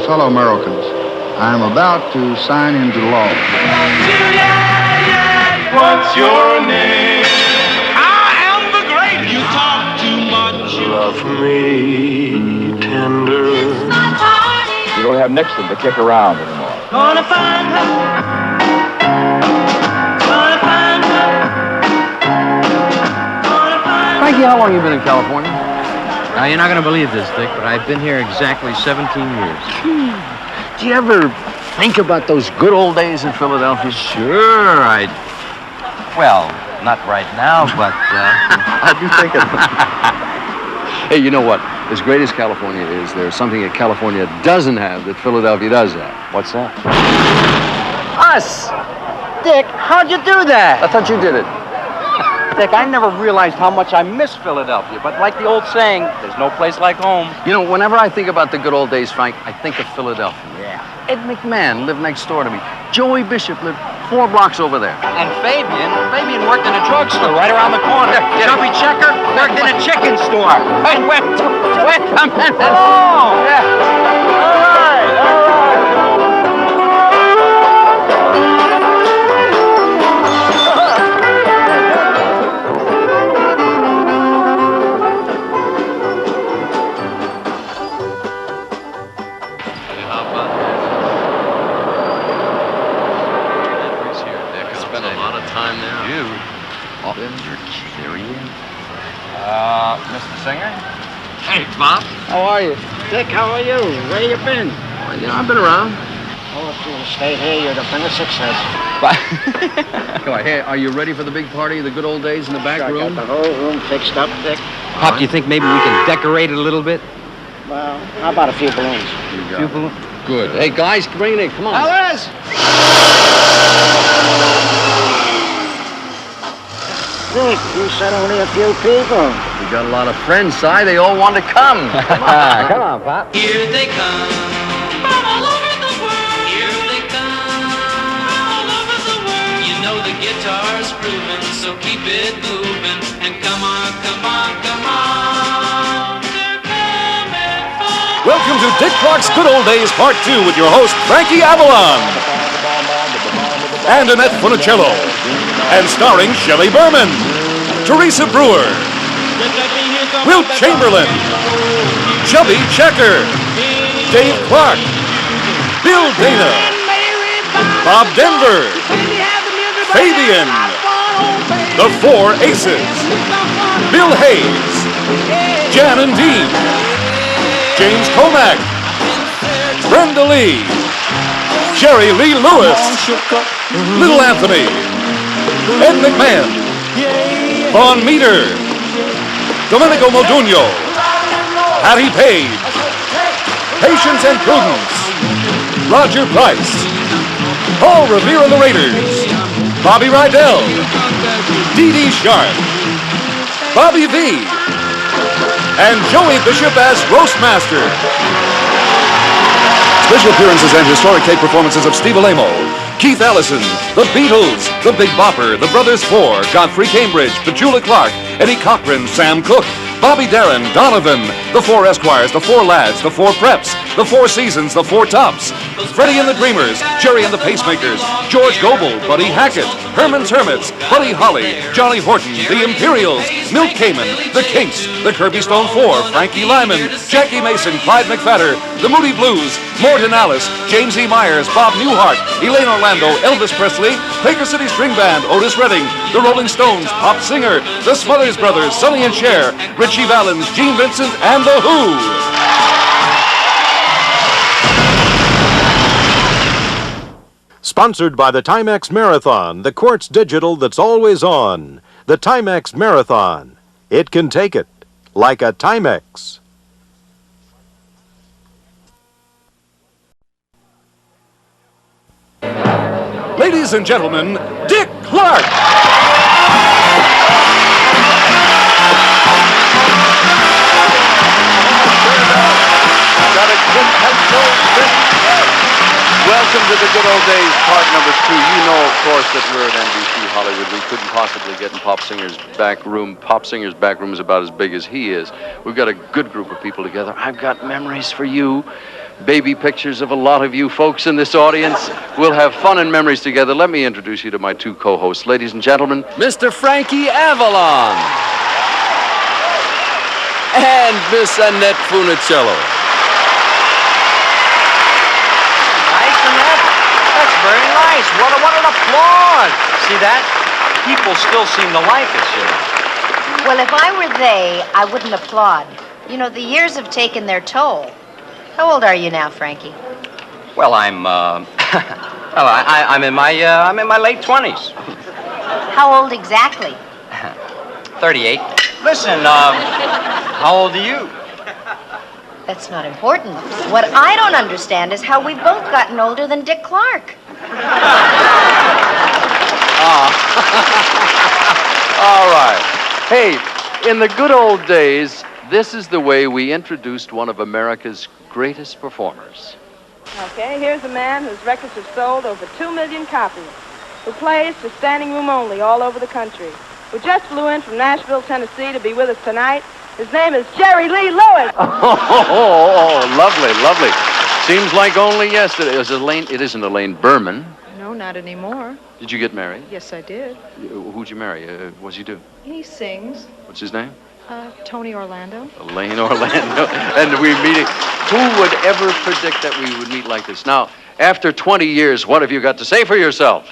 fellow Americans, I am about to sign into law. What's your name? I am the great. You talk too much. Love me tender. You don't have Nixon to kick around anymore. Gonna find her. Gonna find her. Gonna find her. Frankie, how long have you been in California? Now, you're not going to believe this, Dick, but I've been here exactly 17 years. Do you ever think about those good old days in Philadelphia? Sure, well, not right now, but, I'd be thinking. Hey, you know what? As great as California is, there's something that California doesn't have that Philadelphia does have. What's that? Us! Dick, how'd you do that? I thought you did it. Dick, I never realized how much I miss Philadelphia, but like the old saying, there's no place like home. You know, whenever I think about the good old days, Frank, I think of Philadelphia. Yeah. Ed McMahon lived next door to me. Joey Bishop lived 4 blocks over there. And Fabian worked in a drugstore right around the corner. Chubby Checker worked in a chicken store. Wait a minute. Oh! Yeah. All right. Mr. Singer? Hey, Bob. How are you? Dick, how are you? Where you been? Well, you know, I've been around. Oh, if you'd have stayed here, you'd have been a success. Come on, hey, are you ready for the big party of the good old days in the back room? I got the whole room fixed up, Dick. Pop, do you think maybe we can decorate it a little bit? Well, how about a few balloons? You got it. Good. Hey, guys, bring it in. Come on. Alice! Dick, you said only a few people. We got a lot of friends, Si. They all want to come. Come on. Come on, Pop. Here they come. From all over the world. Here they come. From all over the world. You know the guitar's grooving, so keep it moving. And come on, come on, come on. They're coming from... Welcome to Dick Clark's Good Old Days Part 2 with your host, Frankie Avalon. And Annette Funicello. And starring Shelley Berman, Teresa Brewer, Wilt Chamberlain, Chubby Checker, Dave Clark, Bill Dana, Bob Denver, Fabian, the Four Aces, Bill Hayes, Jan and Dean, James Komack, Brenda Lee, Jerry Lee Lewis, Little Anthony, Ed McMahon, Vaughn Meader, Domenico Modugno, Patti Page, Patience and Prudence, Roger Price, Paul Revere and the Raiders, Bobby Rydell, Dee Sharp, Bobby V, and Joey Bishop as Roastmaster. Special appearances and historic tape performances of Steve Alamo, Keith Allison, The Beatles, The Big Bopper, The Brothers Four, Godfrey Cambridge, Petula Clark, Eddie Cochran, Sam Cooke, Bobby Darin, Donovan, The Four Esquires, The Four Lads, The Four Preps, The Four Seasons, The Four Tops, Freddie and the Dreamers, Jerry and the Pacemakers, George Goebel, Buddy Hackett, Herman's Hermits, Buddy Holly, Johnny Horton, The Imperials, Milt Kamen, The Kinks, The Kirby Stone Four, Frankie Lyman, Jackie Mason, Clyde McPhatter, The Moody Blues, Morton Alice, James E. Myers, Bob Newhart, Elaine Orlando, Elvis Presley, Quaker City String Band, Otis Redding, The Rolling Stones, Pop Singer, The Smothers Brothers, Sonny and Cher, Richie Valens, Gene Vincent, and The Who. Sponsored by the Timex Marathon, the quartz digital that's always on. The Timex Marathon. It can take it, like a Timex. Ladies and gentlemen, Dick Clark! Got a good pencil. Welcome to the Good Old Days, part number 2. You know, of course, that we're at NBC Hollywood. We couldn't possibly get in Pop Singer's back room. Pop Singer's back room is about as big as he is. We've got a good group of people together. I've got memories for you baby pictures of a lot of you folks in this audience. We'll have fun and memories together. Let me introduce you to my two co-hosts. Ladies and gentlemen, Mr. Frankie Avalon and Miss Annette Funicello. Nice, Annette. That's very nice. What an applause. See that? People still seem to like us, you know. Well, if I were they, I wouldn't applaud. You know, the years have taken their toll. How old are you now, Frankie? Well, I'm in my late 20s. How old exactly? 38. Listen, how old are you? That's not important. What I don't understand is how we've both gotten older than Dick Clark. All right. Hey, in the good old days, this is the way we introduced one of America's greatest performers. Okay, here's a man whose records have sold over 2 million copies, who plays to standing room only all over the country, who just flew in from Nashville, Tennessee to be with us tonight. His name is Jerry Lee Lewis. Oh, lovely, lovely. Seems like only yesterday. It isn't Elaine Berman. No, not anymore. Did you get married? Yes, I did. Who'd you marry? What'd you do? He sings. What's his name? Tony Orlando. Elaine Orlando. And we meet. Who would ever predict that we would meet like this? Now, after 20 years, what have you got to say for yourself?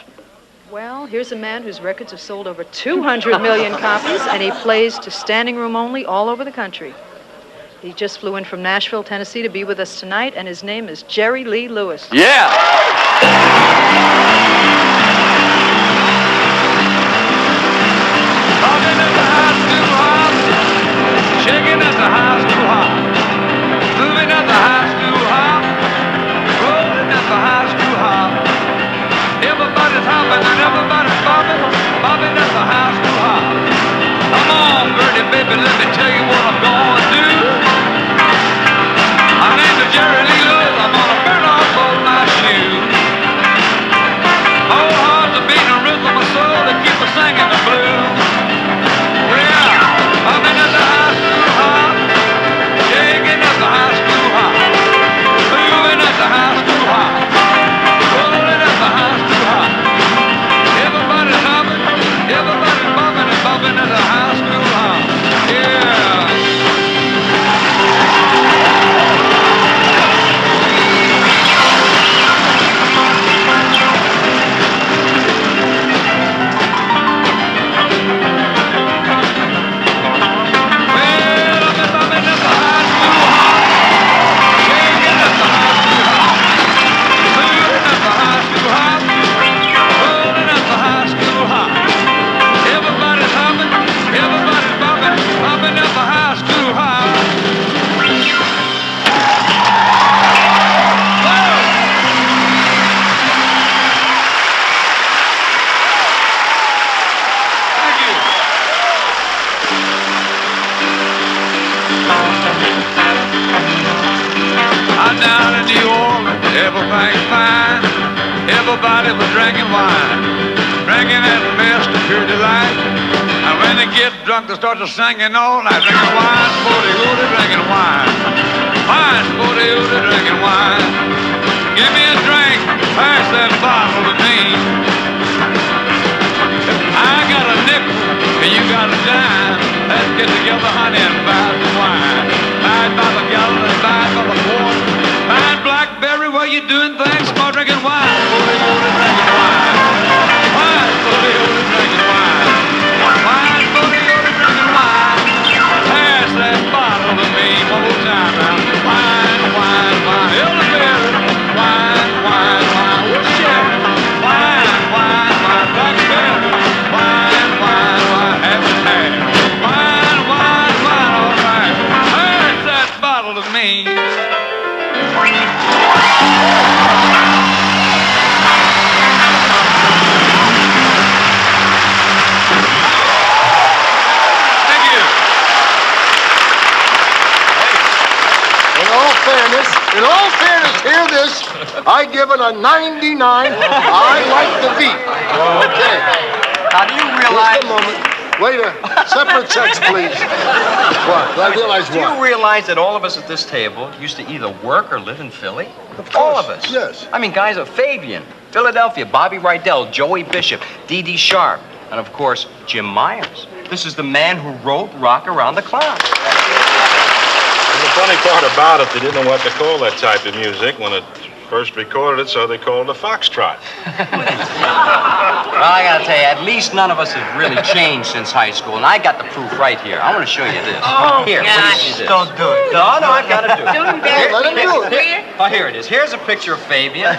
Well, here's a man whose records have sold over 200 million copies, and he plays to standing room only all over the country. He just flew in from Nashville, Tennessee to be with us tonight, and his name is Jerry Lee Lewis. Yeah! Talking at the high school hop, shaking at the high school hop, moving at the high school hop, rolling at the high school hop. Everybody's hopping and everybody's bobbing, bobbing at the high school hop. Come on, Gertie, baby, let me tell you what I'm gonna do. My name is Jerry Lee Lewis, I'm gonna burn off both my shoes. Whole heart's a beating, a rhythm of my soul to keep me singing the blues. Yeah, I've been at the high school hop, shaking at the high school hop, moving at the high school hop, rolling at the high school hop. Everybody's hopping, everybody's bobbing and bobbing at the high school hop. Yeah. Everything's fine. Everybody was drinking wine, drinking that mess to pure delight. And when they get drunk, they start to singing all night, drinking wine, sporty-ooty, drinking wine. Wine, sporty-ooty, drinking wine. Give me a drink, pass that bottle to me. I got a nickel, and you got a dime. Let's get together, honey, and buy some wine. Buy it by the gallon and buy it by the quart. Fine blackberry, where you doing things? Smart drinking wine, sporty-ooty, drinking wine. Wine, sporty-ooty, drinking wine. Wine, sporty-ooty, drinking wine. Pass that bottle to me one more time now. Wine, wine, wine. Elevator. Wine, wine, wine. Oh, Sherry. Wine, wine, wine. Blackberry. Wine, wine, wine. Have it had. Wine, wine, wine. All right. Pass that bottle to me. In all fairness, hear this. I give it a 99. I like the beat. Okay. Now, do you realize... Just a moment. Waiter, separate checks, please. What? I realize Do what? you realize that all of us at this table used to either work or live in Philly? Of All course, of us. yes. I mean, guys are Fabian, Philadelphia, Bobby Rydell, Joey Bishop, Dee Sharp, and of course, Jim Myers. This is the man who wrote Rock Around the Clock. And the funny part about it, they didn't know what to call that type of music when it first recorded it, so they called it a foxtrot. Well, I gotta tell you, at least none of us have really changed since high school, and I got the proof right here. I want to show you this. Oh, here, gosh. let me see this. Don't do it. No, I've got to do it. Don't embarrass Let him me, do Mr. it. Brewer. Oh, here it is. Here's a picture of Fabian.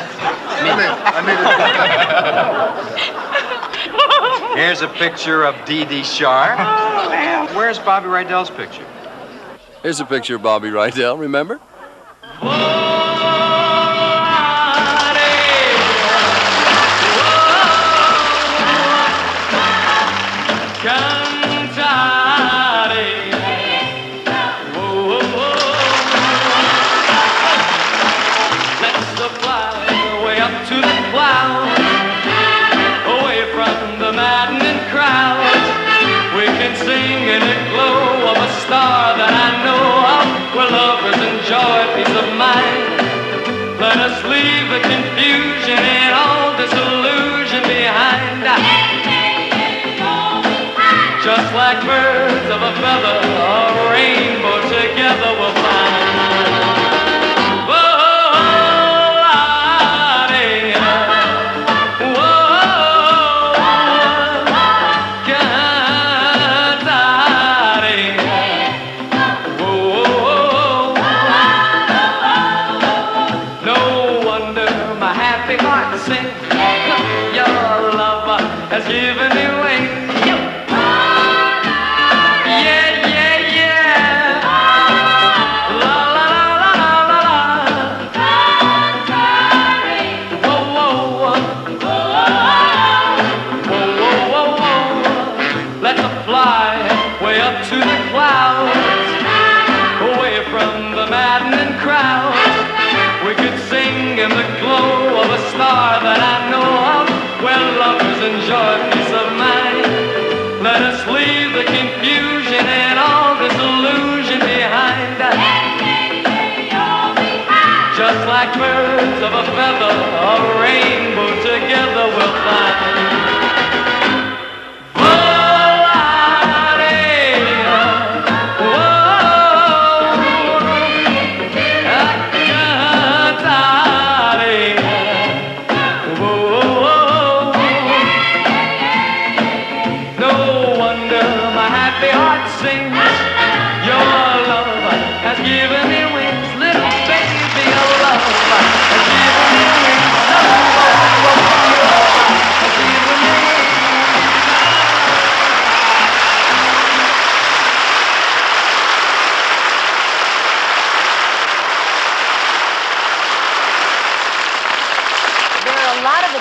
Here's a picture of Dee Sharp. Where's Bobby Rydell's picture? Here's a picture of Bobby Rydell, remember? Star that I know of, where lovers enjoy peace of mind. Let us leave the confusion and all disillusion behind. Just like birds of a feather, a rainbow together we'll find. Has given me wings. Yeah, yeah, yeah. La la la la la la. Whoa, whoa, whoa. Whoa, whoa, whoa, whoa. Let's fly way up to the clouds, away from the maddening crowd. We could sing in the glow of a star that I know of, where lovers enjoy peace of mind. Let us leave the confusion and all disillusion behind. Just like birds of a feather, a rainbow together we'll find.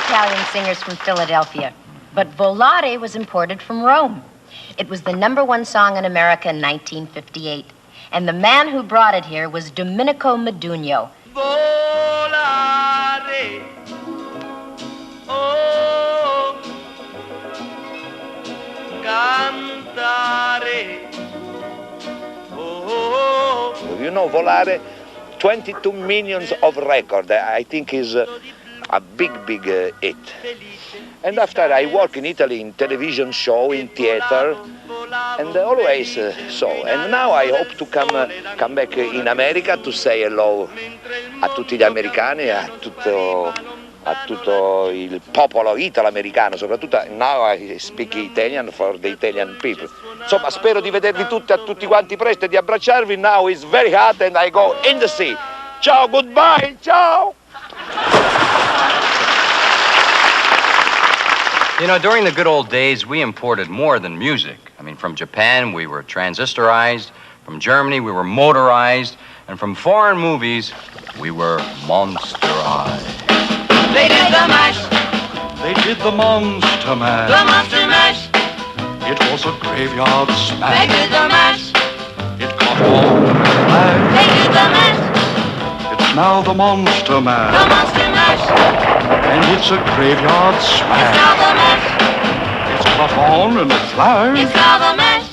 Italian singers from Philadelphia, but Volare was imported from Rome. It was the #1 song in America in 1958, and the man who brought it here was Domenico Modugno. Volare, oh, cantare, oh. You know, Volare, 22 millions of record, I think is a big hit. And after I work in Italy in television show, in theater, and always so. And now I hope to come back in America to say hello a tutti gli americani, a tutto il popolo italo-americano, soprattutto now I speak Italian for the Italian people. Insomma, spero di vedervi tutti, a tutti quanti presto e di abbracciarvi. Now it's very hot and I go in the sea. Ciao, goodbye, ciao! You know, during the good old days, we imported more than music. I mean, from Japan, we were transistorized. From Germany, we were motorized. And from foreign movies, we were monsterized. They did the mash. They did the monster mash. The monster mash. It was a graveyard smash. They did the mash. It caught on flag. They did the mash. It's now the monster mash. The monster mash. And it's a graveyard smash. It's now the mash. It's caught caught on in a flash. It's called the mash.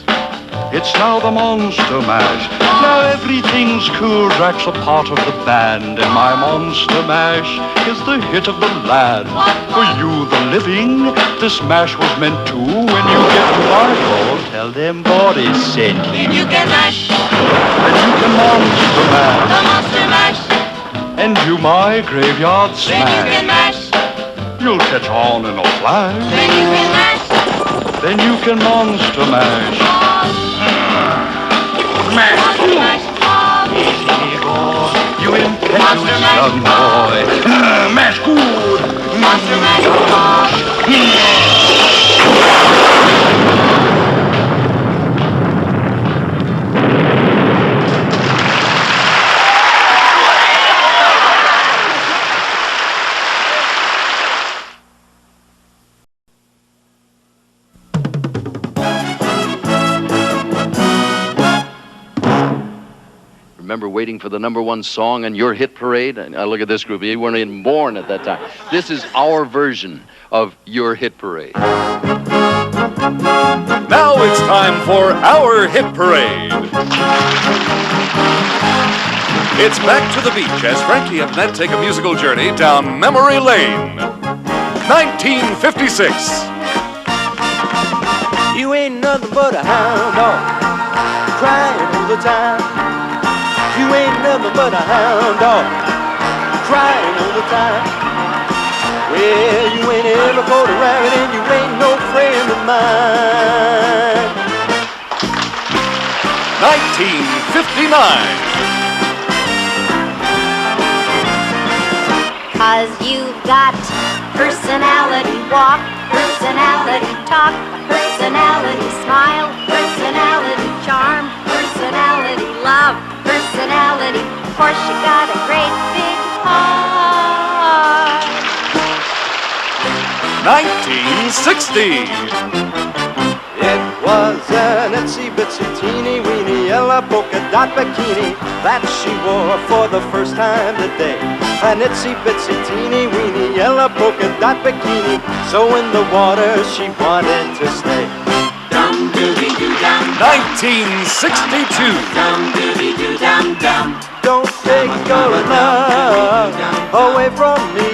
It's now the Monster Mash. Now everything's cool. Jack's a part of the band, and my Monster Mash is the hit of the land. For you, the living, this mash was meant to. When you get to my door, tell them Boris sent you. Then you can mash. Then you can Monster Mash. The Monster Mash. And do my graveyard Then you can smash. mash. You'll catch on in a flash. Then you can mash. Then you can Monster Mash. Monster Mash. Easy, boy. You impetuous young boy. Mash good. Monster Mash. Remember waiting for the #1 song on your hit parade? And look at this group. You weren't even born at that time. This is our version of your hit parade. Now it's time for our hit parade. It's back to the beach as Frankie and Annette take a musical journey down memory lane. 1956. You ain't nothing but a hound dog, crying all the time. You ain't nothing but a hound dog, crying all the time. Well, you ain't ever caught a rabbit and you ain't no friend of mine. 1959. 'Cause you've got personality walk, personality talk, personality smile, personality charm, personality love, personality. Of course you got a great big heart. 1960. It was an itsy bitsy teeny weeny yellow polka dot bikini that she wore for the first time today. An itsy bitsy teeny weeny yellow polka dot bikini, so in the water she wanted to stay. Dum doody doo dum. 1962. Dum doody doo dum dum. Don't take your love away from me,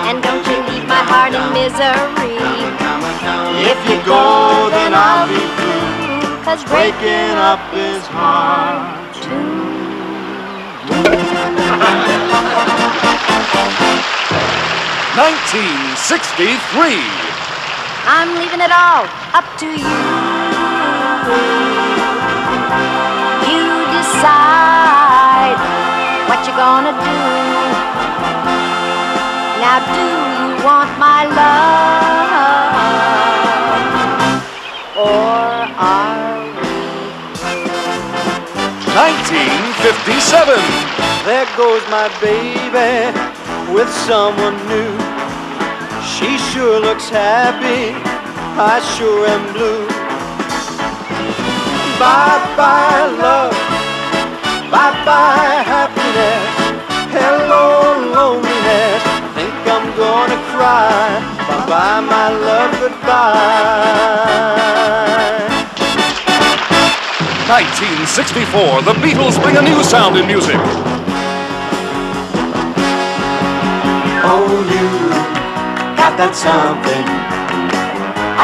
And don't you leave my heart in misery. if you go then I'll be through, 'cause breaking up is hard too. 1963. I'm leaving it all up to you. You decide what you're gonna do. Now do you want my love, or are we? 1957. There goes my baby with someone new. She sure looks happy, I sure am blue. Bye-bye love, bye-bye happiness, hello loneliness, think I'm gonna cry. Bye-bye my love, goodbye. 1964. The Beatles bring a new sound in music. Oh, you got that something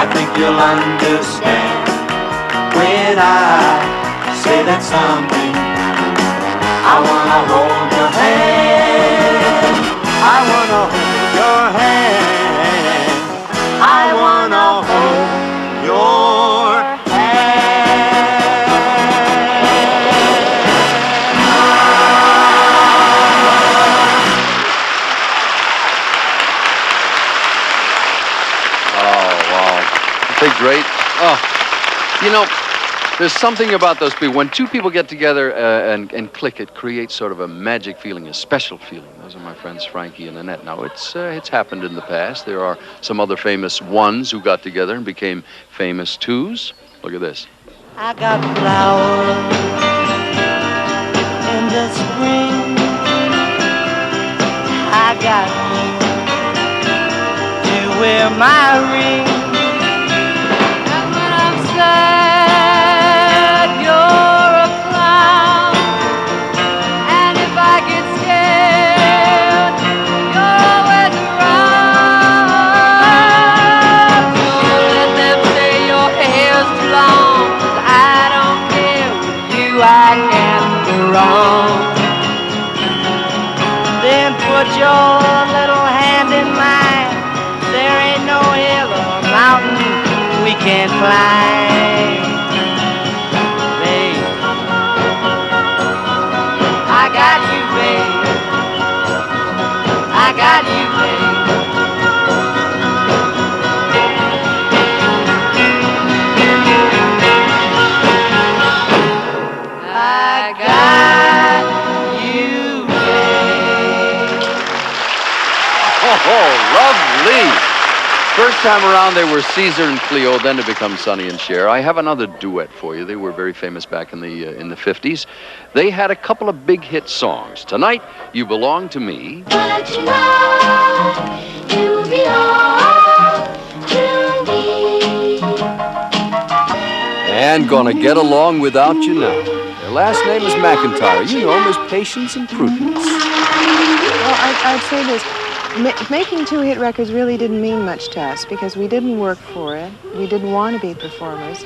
I think you'll understand when I say that something. I wanna hold your hand, I wanna hold your hand, I wanna hold your Great. Oh, you know, there's something about those people. When two people get together and click, it creates sort of a magic feeling, a special feeling. Those are my friends Frankie and Annette. Now, it's happened in the past. There are some other famous ones who got together and became famous twos. Look at this. I got flowers in the spring. I got to wear my ring. can't fly. Babe, I got you, babe. I got you, babe. I got you, babe. Oh, lovely. First time around, they were Caesar and Cleo, then to become Sonny and Cher. I have another duet for you. They were very famous back in the 50s. They had a couple of big hit songs. Tonight, You Belong to Me. But tonight, you belong to me. And Gonna Get Along Without You Now. Their last name is McIntyre. You know them as Patience and Prudence. Well, I'd say this. Making two-hit records really didn't mean much to us because we didn't work for it. We didn't want to be performers.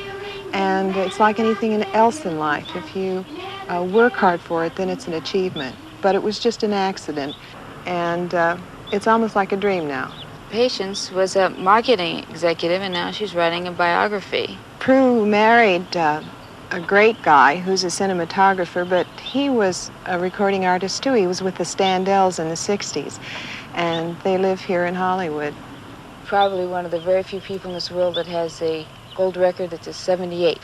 And it's like anything else in life. If you work hard for it, then it's an achievement. But it was just an accident. And it's almost like a dream now. Patience was a marketing executive, and now she's writing a biography. Prue married a great guy who's a cinematographer, but he was a recording artist, too. He was with the Standells in the 60s. And they live here in Hollywood. Probably one of the very few people in this world that has a gold record that's a 78.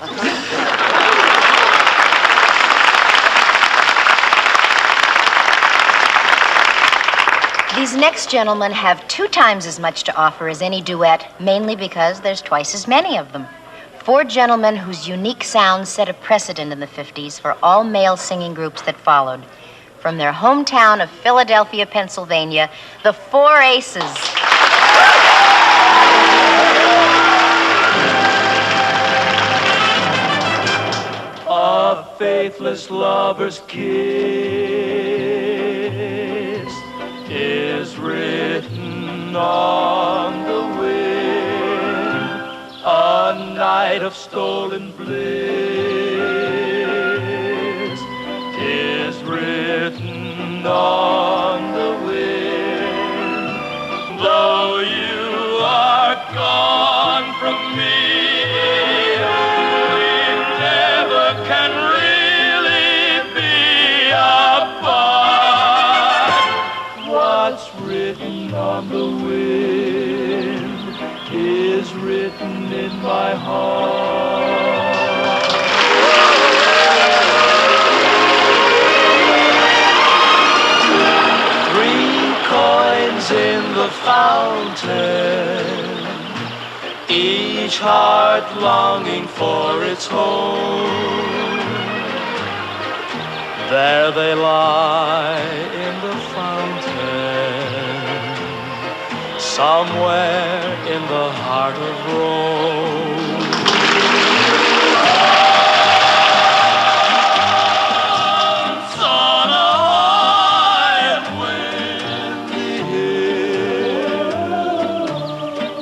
These next gentlemen have 2 times as much to offer as any duet, mainly because there's twice as many of them. 4 gentlemen whose unique sounds set a precedent in the 50s for all male singing groups that followed. From their hometown of Philadelphia, Pennsylvania, the 4 Aces. A faithless lover's kiss is written on the wind, a night of stolen bliss is written on the wind. Though you are gone from me, on the wind is written in my heart. 3 coins in the fountain, each heart longing for its home. There they lie in the fountain, somewhere in the heart of Rome. On a high and windy hill,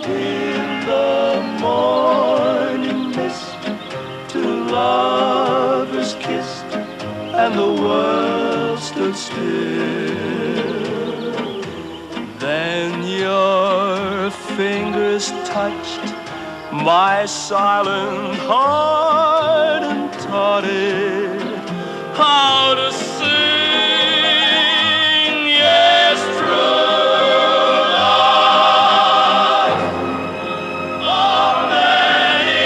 in the morning mist, 2 lovers kissed, and the world stood still. Then your fingers touched my silent heart and taught it how to sing. Yes, true love of many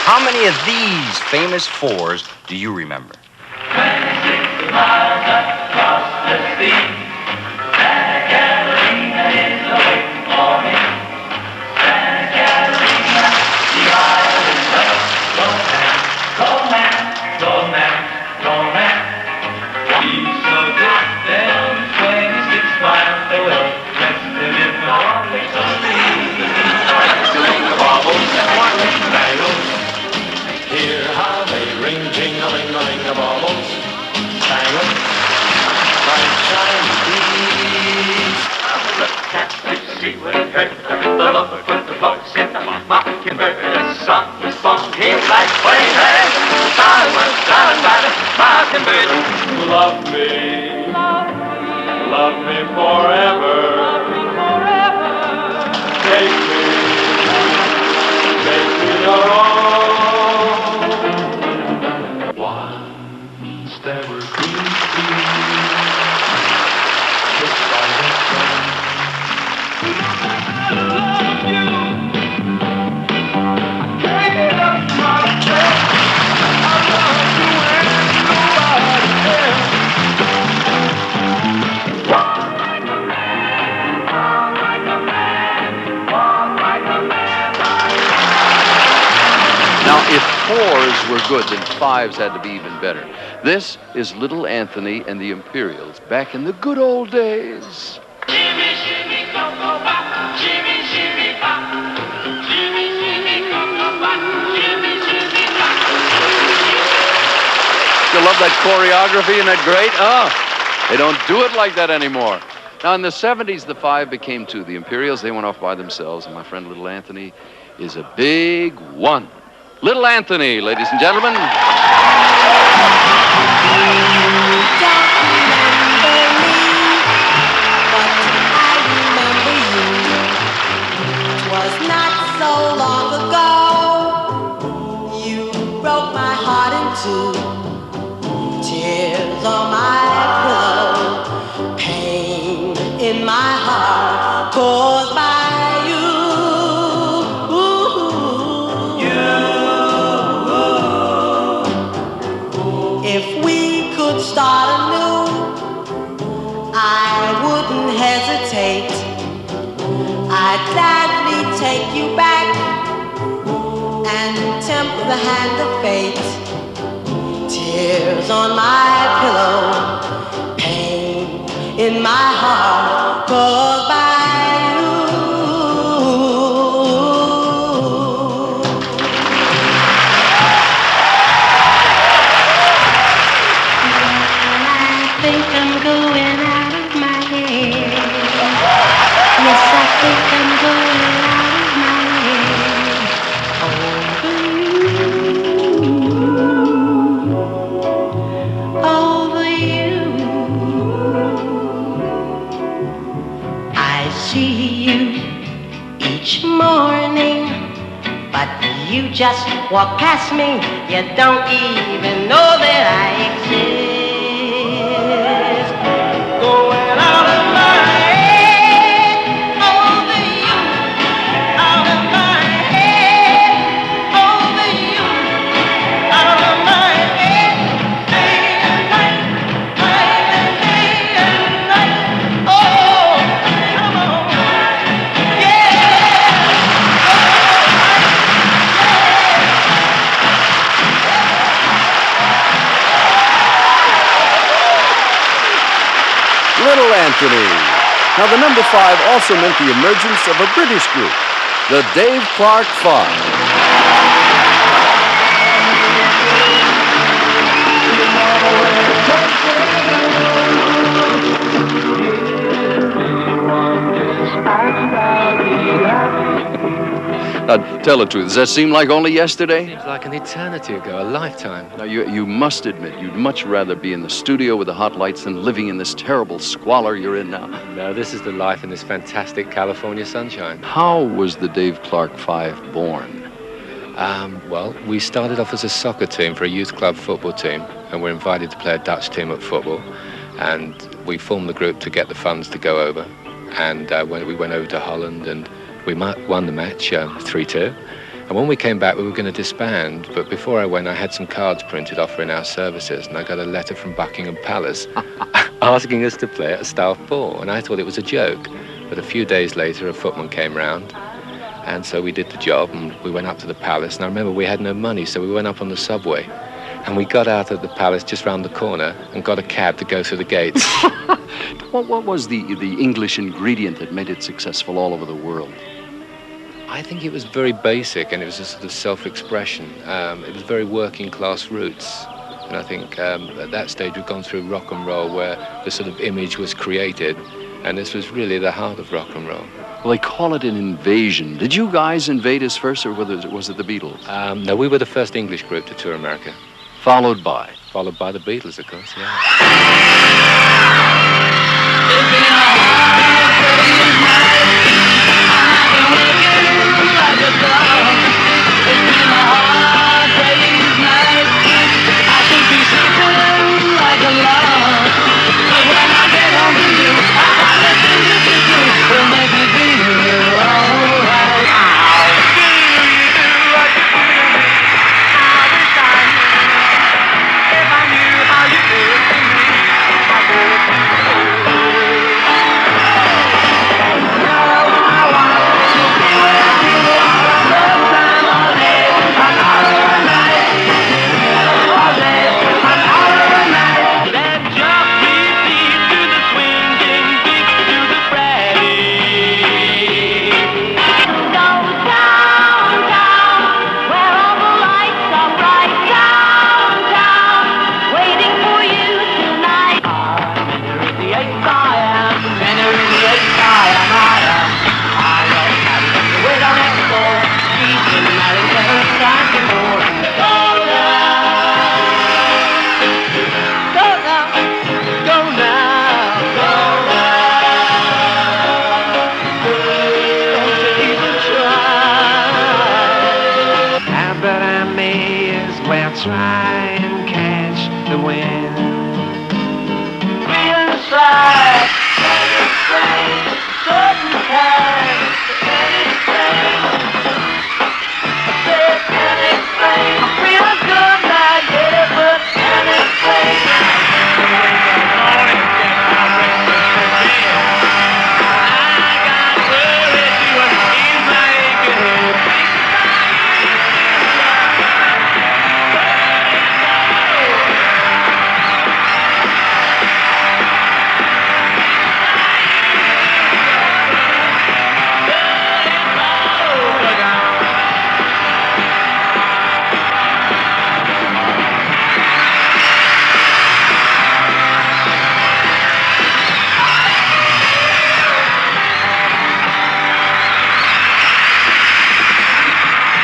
How many of these famous 4s do you remember? 26 miles across the sea, Santa Carolina is awaiting for me. Santa Carolina, the island of romance. Komack, Komack, Komack. He's so distant, 26 miles away. Rested in the waters of the sea. Doing the baubles and watching the bangles. Hear how they ring, jing-a-ling-a-ling, the baubles, bangles, bright shiny beads. The cat, we see what it hurt, the lover put the voice in the mockingbird, a song was born here like what he heard. The song was sung by the mockingbird. Love me, love me forever. Take me your own. Once there were green fields, kissed by the sun. I love you. I can't get up myself. I love you and nobody else. Walk like a man, walk like a man, walk like a man. Now, if fours were good, then fives had to be even better. This is Little Anthony and the Imperials back in the good old days. Shimmy, shimmy, go, bop. Shimmy, shimmy, bop. Shimmy, shimmy, go, bop. Shimmy, shimmy, bop. You love that choreography, isn't that great? Oh, they don't do it like that anymore. Now, in the 70s, the five became two. The Imperials, they went off by themselves, and my friend Little Anthony is a big one. Little Anthony, ladies and gentlemen. Was not so long ago. You broke my heart in two. Tears on my pillow, pain in my heart caused by you. If we could start anew, I wouldn't hesitate. I'd gladly take you back and tempt the hand of fate. Tears on my pillow, pain in my heart caused by you. I think I'm going out of my head. Yes, I think I'm going out of my head over you. I see you each morning, but you just walk past me. You don't even know that I exist. Going out of my head over you, out of my head over you, out of my head day and night, night and day and night. Oh, come on, Little Anthony. Now, the number 5 also meant the emergence of a British group, the Dave Clark Five. Now, tell the truth, does that seem like only yesterday? Seems like an eternity ago, a lifetime. Now, you must admit, you'd much rather be in the studio with the hot lights than living in this terrible squalor you're in now. No, this is the life in this fantastic California sunshine. How was the Dave Clark Five born? Well, we started off as a soccer team for a youth club football team, and we're invited to play a Dutch team at football. And we formed the group to get the funds to go over. And when we went over to Holland, and we won the match 3-2. And when we came back, we were going to disband. But before I went, I had some cards printed offering our services. And I got a letter from Buckingham Palace asking us to play at a staff ball. And I thought it was a joke. But a few days later, a footman came round. And so we did the job, and we went up to the palace. And I remember we had no money, so we went up on the subway. And we got out of the palace just round the corner and got a cab to go through the gates. What was the English ingredient that made it successful all over the world? I think it was very basic, and it was a sort of self-expression. It was very working-class roots. And I think at that stage we'd gone through rock and roll, where the sort of image was created, and this was really the heart of rock and roll. Well, they call it an invasion. Did you guys invade us first, or was it the Beatles? No, we were the first English group to tour America. Followed by? Followed by the Beatles, of course, yeah. Try and catch the wind. Feel inside, let it rain. Certain times, can it rain? I said, can it rain? I feel good like it, but can it rain? I got worried doing in my aching head.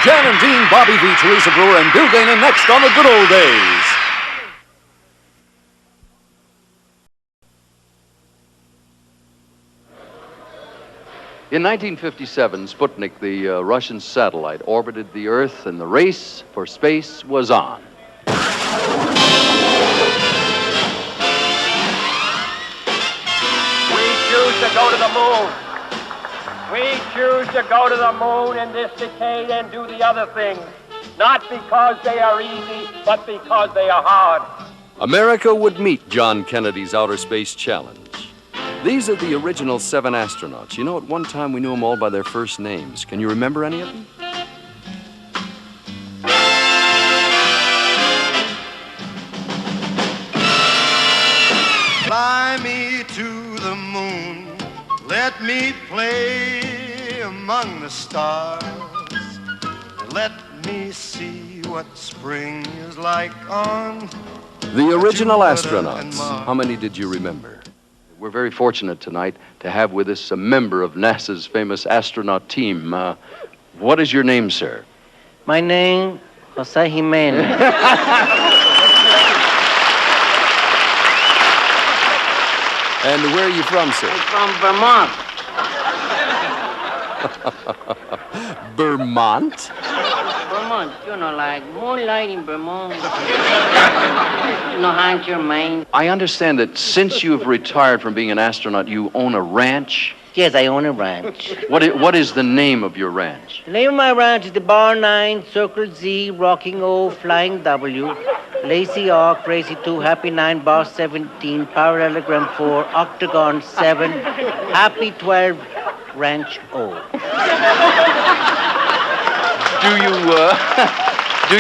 Jan and Dean, Bobby V, Teresa Brewer, and Bill Dana next on The Good Old Days. In 1957, Sputnik, the Russian satellite, orbited the Earth, and the race for space was on. We choose to go to the moon. We choose to go to the moon in this decade and do the other things, not because they are easy, but because they are hard. America would meet John Kennedy's outer space challenge. These are the original 7 astronauts. You know, at one time we knew them all by their first names. Can you remember any of them? Fly me to the moon, let me play among the stars, let me see what spring is like on The original astronauts. How many did you remember? We're very fortunate tonight to have with us a member of NASA's famous astronaut team. What is your name, sir? My name, Jose Jimenez. And where are you from, sir? I'm from Vermont. Vermont? Vermont, you know, like moonlight in Vermont. You know, Hank, your Maine. I understand that since you've retired from being an astronaut, you own a ranch? Yes, I own a ranch. What is the name of your ranch? The name of my ranch is the Bar 9, Circle Z, Rocking O, Flying W, Lazy R, Crazy 2, Happy 9, Bar 17, Parallelogram 4, Octagon 7, Happy 12, Ranch O. Do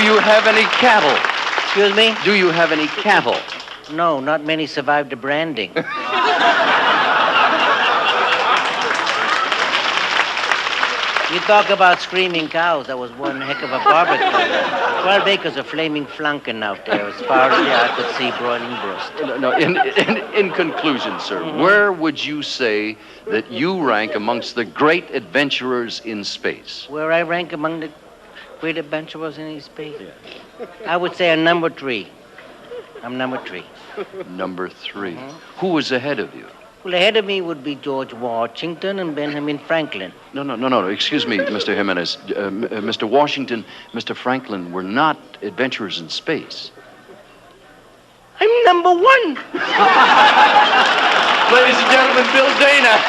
you have any cattle? Excuse me? Do you have any cattle? No, not many survived the branding. Do you, You talk about screaming cows. That was one heck of a barbecue. 12 acres of flaming flanken out there. As far as the eye could see, broiling breast. No, in conclusion, sir, where would you say that you rank amongst the great adventurers in space? Where I rank among the great adventurers in space? I would say I'm number 3. I'm number 3. Number 3. Who was ahead of you? Well, ahead of me would be George Washington and Benjamin Franklin. No. Excuse me, Mr. Jimenez. Mr. Washington, Mr. Franklin were not adventurers in space. I'm number 1. Ladies and gentlemen, Bill Dana.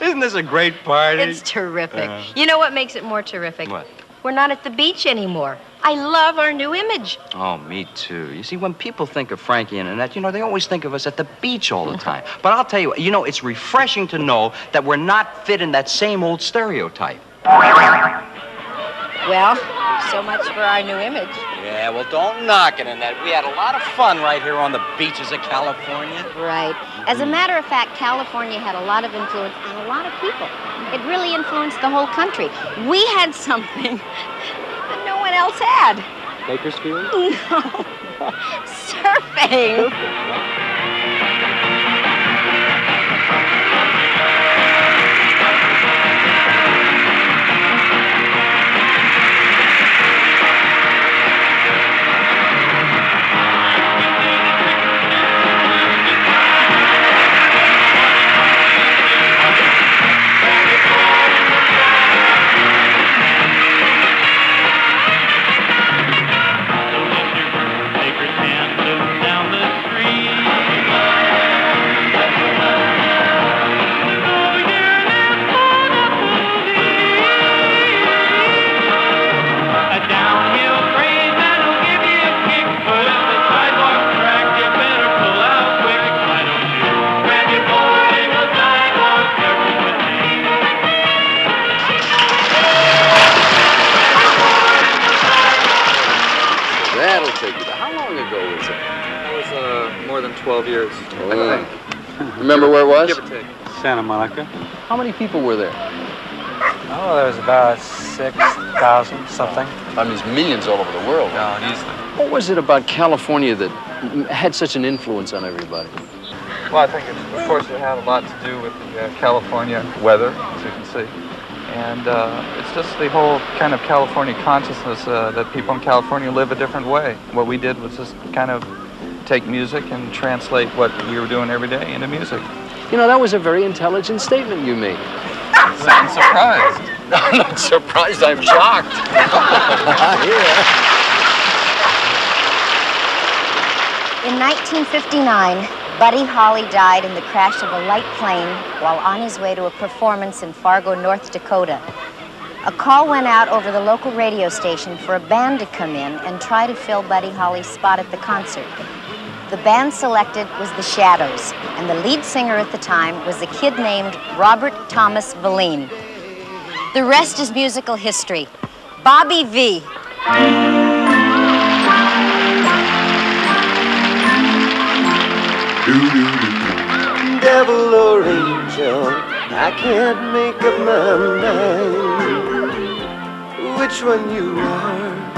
Isn't this a great party? It's terrific. You know what makes it more terrific? What? We're not at the beach anymore. I love our new image. Oh, me too. You see, when people think of Frankie and Annette, they always think of us at the beach all the time. But I'll tell you, it's refreshing to know that we're not fit in that same old stereotype. Well, so much for our new image. Yeah, well, don't knock it, Annette. We had a lot of fun right here on the beaches of California. Right. As a matter of fact, California had a lot of influence on a lot of people. It really influenced the whole country. We had something that no one else had. Bakersfield? No. Surfing. How long ago was it? It was more than 12 years, I think. Remember where it was? Give or take. Santa Monica. How many people were there? Oh, there was about 6,000 something. I mean, there's millions all over the world. No, easily. What was it about California that had such an influence on everybody? Well, I think, of course, it had a lot to do with the California weather, as you can see. And it's just the whole kind of California consciousness that people in California live a different way. What we did was just kind of take music and translate what we were doing every day into music. That was a very intelligent statement you made. I'm surprised. No, I'm not surprised. I'm shocked. In 1959, Buddy Holly died in the crash of a light plane while on his way to a performance in Fargo, North Dakota. A call went out over the local radio station for a band to come in and try to fill Buddy Holly's spot at the concert. The band selected was The Shadows, and the lead singer at the time was a kid named Robert Thomas Valine. The rest is musical history. Bobby V. Devil or angel, I can't make up my mind which one you are. I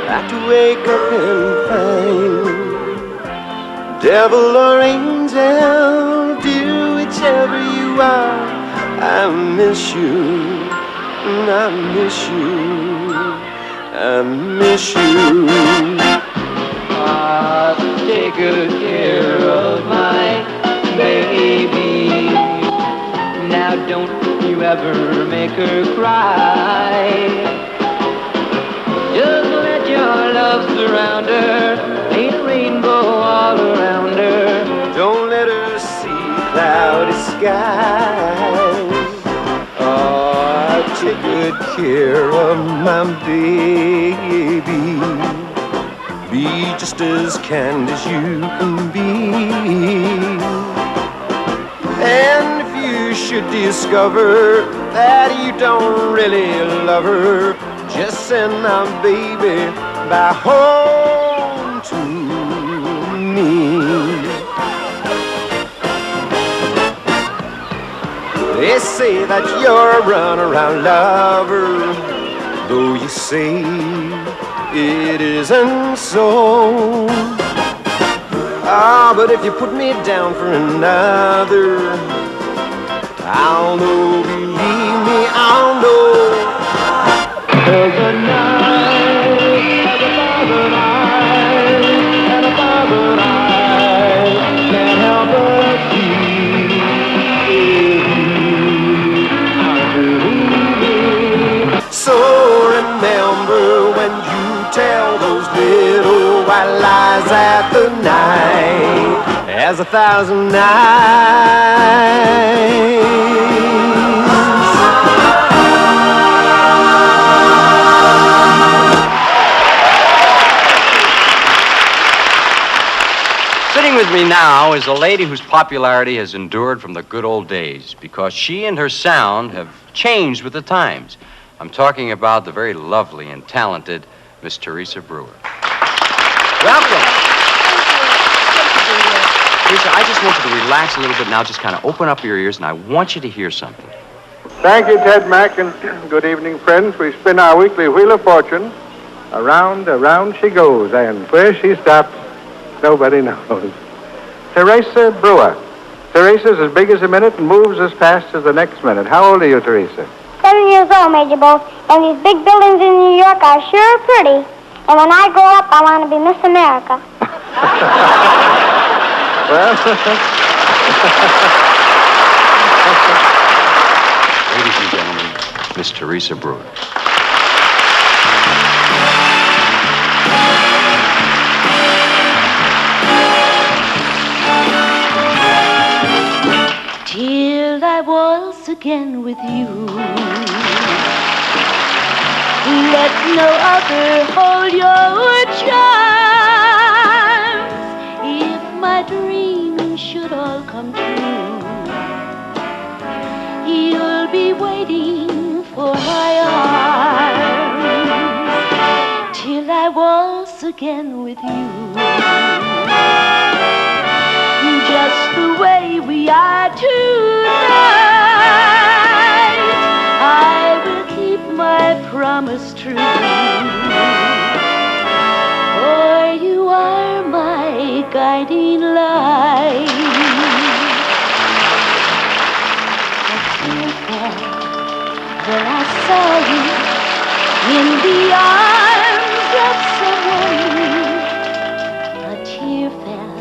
have to wake up and find. Devil or angel, do whichever you are. I miss you, I miss you, I miss you. Take good care of my baby. Now don't you ever make her cry. Just let your love surround her, paint a rainbow all around her. Don't let her see cloudy skies. Oh, take good care of my baby. Be just as kind as you can be. And if you should discover that you don't really love her, just send my baby back home to me. say that you're a runaround lover, though you say it isn't so. Ah, but if you put me down for another, I'll know, believe me, I'll know. 'Cause a night has a bothered eye, and a bothered eye can't help but feel. So remember when you tell those little white lies that the night has 1,000 nights. Sitting with me now is a lady whose popularity has endured from the good old days because she and her sound have changed with the times. I'm talking about the very lovely and talented Miss Teresa Brewer. Welcome. Teresa, I just want you to relax a little bit now. Just kind of open up your ears, and I want you to hear something. Thank you, Ted Mack, and good evening, friends. We spin our weekly Wheel of Fortune. Around, around she goes, and where she stops, nobody knows. Teresa Brewer. Teresa's as big as a minute and moves as fast as the next minute. How old are you, Teresa? 7 years old, Major Bo, and these big buildings in New York are sure pretty. And when I grow up, I want to be Miss America. Well, Ladies and gentlemen, Miss Teresa Brewer. Till I waltz again with you, let no other hold your charms. If my dreams should all come true, you'll be waiting for my arms. Till I waltz again with you, just the way we are tonight, I will keep my promise true, for you are my guiding light. A tear fell when I saw you in the arms of someone. A tear fell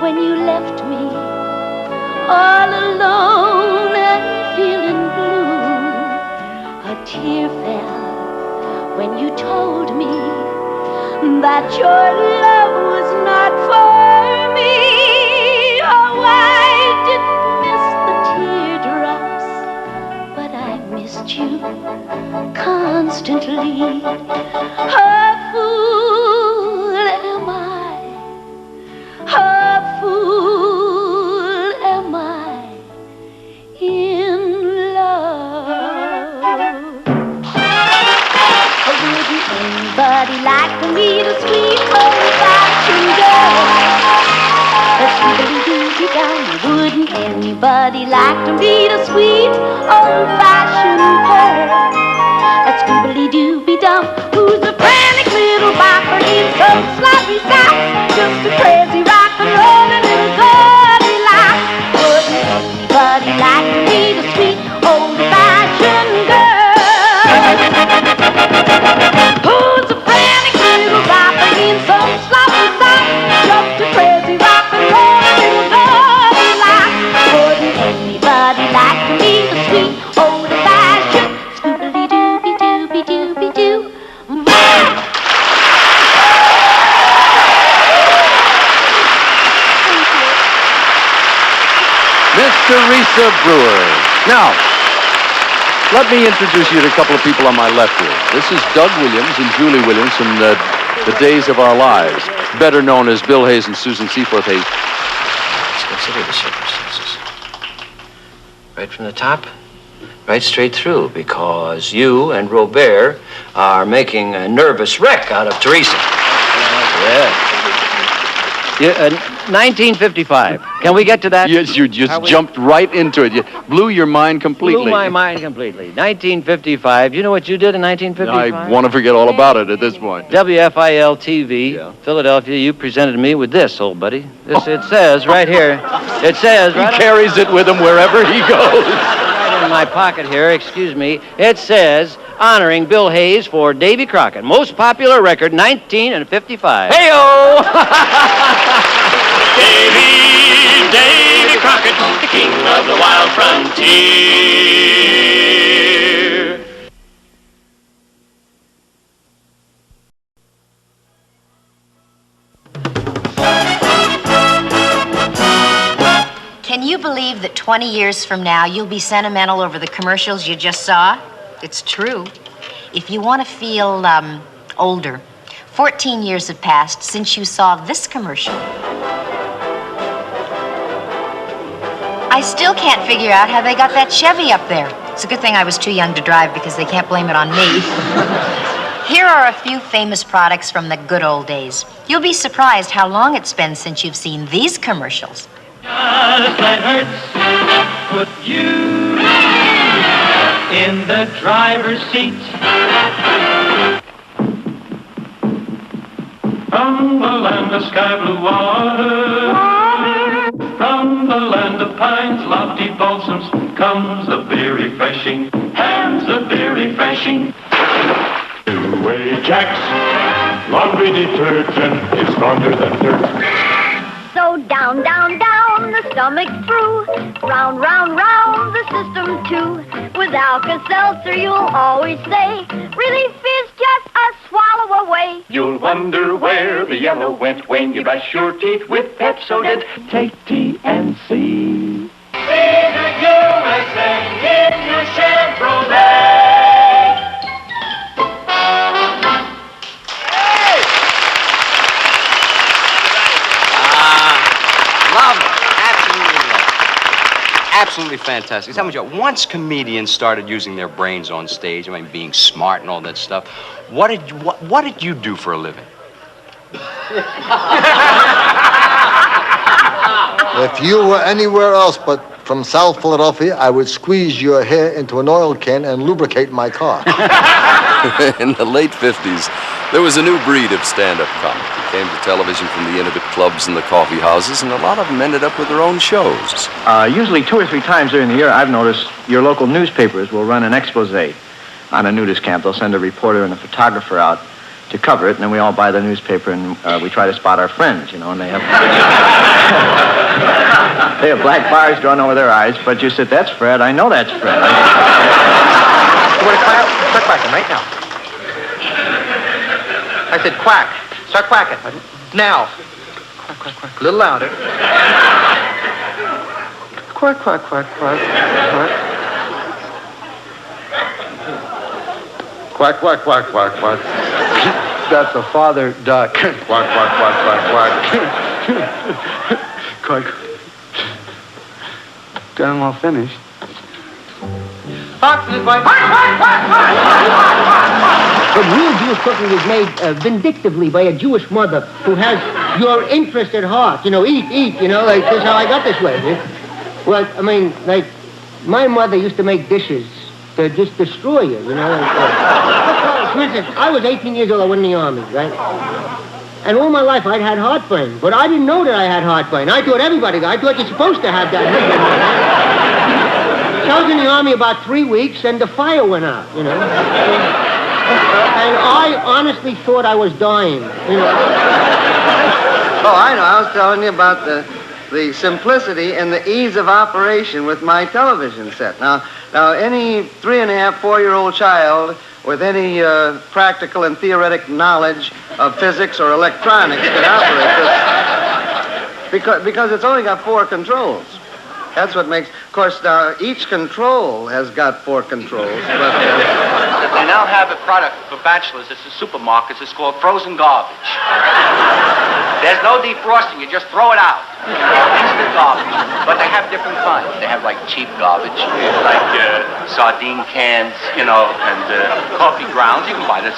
when you left me all alone and feeling blue. A tear fell when you told me that your love was not for me. Oh, I didn't miss the teardrops, but I missed you constantly. A fool am I. A fool am I in love. Wouldn't anybody like to meet a sweet old-fashioned girl? That's doobie-doobie-down. Wouldn't anybody like to meet a sweet old-fashioned girl? That's doobie-doobie-dum. Who's a frantic little bopper in some sloppy socks? Just a crazy rock and rollin' little Goldilocks. Wouldn't anybody like to meet a sweet old-fashioned girl? Who's a frantic little bopper in some sloppy socks? Just a crazy rock and rollin' little Goldilocks. Wouldn't anybody like to meet a sweet old-fashioned scoobly-dooby-dooby-dooby-doo? Miss Teresa Brewer. Now, let me introduce you to a couple of people on my left here. This is Doug Williams and Julie Williams from the Days of Our Lives, better known as Bill Hayes and Susan Seaforth Hayes. Let's consider the circumstances. Right from the top, right straight through, because you and Revere are making a nervous wreck out of Teresa. Yeah. 1955. Can we get to that? Yes, you just jumped right into it. You blew your mind completely. Blew my mind completely. 1955. You know what you did in 1955? I want to forget all about it at this point. WFIL TV, Philadelphia, you presented me with this, old buddy. This, it says right here. It says right He carries it with him wherever he goes. Right in my pocket here, excuse me. It says, honoring Bill Hayes for Davy Crockett. Most popular record, 1955. Hey-o! Davy Crockett, the king of the wild frontier. Can you believe that 20 years from now you'll be sentimental over the commercials you just saw? It's true. If you want to feel older, 14 years have passed since you saw this commercial. I still can't figure out how they got that Chevy up there. It's a good thing I was too young to drive because they can't blame it on me. Here are a few famous products from the good old days. You'll be surprised how long it's been since you've seen these commercials. That hurts. Put you in the driver's seat. From the land of sky blue water, from the land of pines, lofty balsams, comes a beer refreshing, hands a beer refreshing. New Ajax, laundry detergent is stronger than dirt. So down, down, down, the stomach through. Round, round, round, the system too. With Alka-Seltzer, you'll always say, relief is just a swallow away. You'll wonder where the yellow went when you brush your teeth with Pepsodent. Take TNC. See the USA in your Chevrolet. Love it. Absolutely love it. Absolutely fantastic. Tell me, Joe, once comedians started using their brains on stage, I mean, being smart and all that stuff, what did you do for a living? If you were anywhere else but from South Philadelphia, I would squeeze your hair into an oil can and lubricate my car. In the late 50s, there was a new breed of stand-up comic who came to television from the intimate clubs and the coffee houses, and a lot of them ended up with their own shows. Usually 2 or 3 times during the year, I've noticed your local newspapers will run an expose on a nudist camp. They'll send a reporter and a photographer out to cover it, and then we all buy the newspaper and we try to spot our friends, you know, and they have they have black bars drawn over their eyes, but you said, that's Fred. I know that's Fred. Start quacking right now. I said quack. Start quacking. Now. Quack, quack, quack. A little louder. Quack, quack, quack, quack, quack. Quack, quack, quack, quack, quack. That's a father duck. Quack, quack, quack, quack, quack. Quack. Got them all finished. Fox is quack, quack, quack, quack, quack. But real Jewish cooking is made vindictively by a Jewish mother who has your interest at heart. You know, eat, you know, like this is how I got this way. Well, I mean, like, my mother used to make dishes to just destroy you, you know. For instance, I was 18 years old, I went in the Army, right? And all my life I'd had heartburn, but I didn't know that I had heartburn. I thought everybody got. I thought you're supposed to have that. So I was in the Army about 3 weeks, and the fire went out, you know. And I honestly thought I was dying, you know. Oh, I know. I was telling you about the simplicity and the ease of operation with my television set. Now, any 3.5, 4-year-old child with any practical and theoretic knowledge of physics or electronics could operate this because it's only got 4 controls. That's what makes... Of course, each control has got 4 controls, but... We now have a product for bachelors. It's in supermarkets. It's called frozen garbage. There's no defrosting. You just throw it out. Instant garbage. But they have different kinds. They have, like, cheap garbage, like sardine cans, you know, and coffee grounds. You can buy this.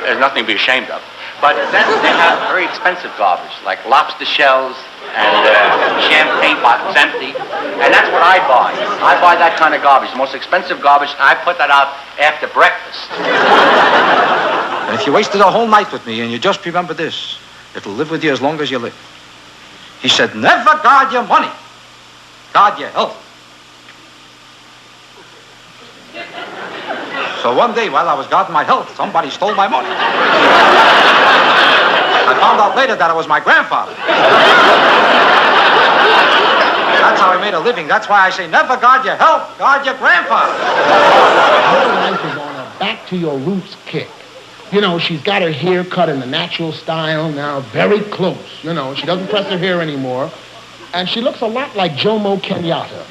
There's nothing to be ashamed of. But then they have very expensive garbage, like lobster shells and champagne bottles empty. And that's what I buy. I buy that kind of garbage, the most expensive garbage, and I put that out after breakfast. And if you wasted a whole night with me and you just remember this, it'll live with you as long as you live. He said, never guard your money. Guard your health. So one day, while I was guarding my health, somebody stole my money. I found out later that it was my grandfather. That's how I made a living. That's why I say, never guard your health, guard your grandfather. Your wife is on a back to your roots kick. You know, she's got her hair cut in the natural style now, very close. You know, she doesn't press her hair anymore. And she looks a lot like Jomo Kenyatta.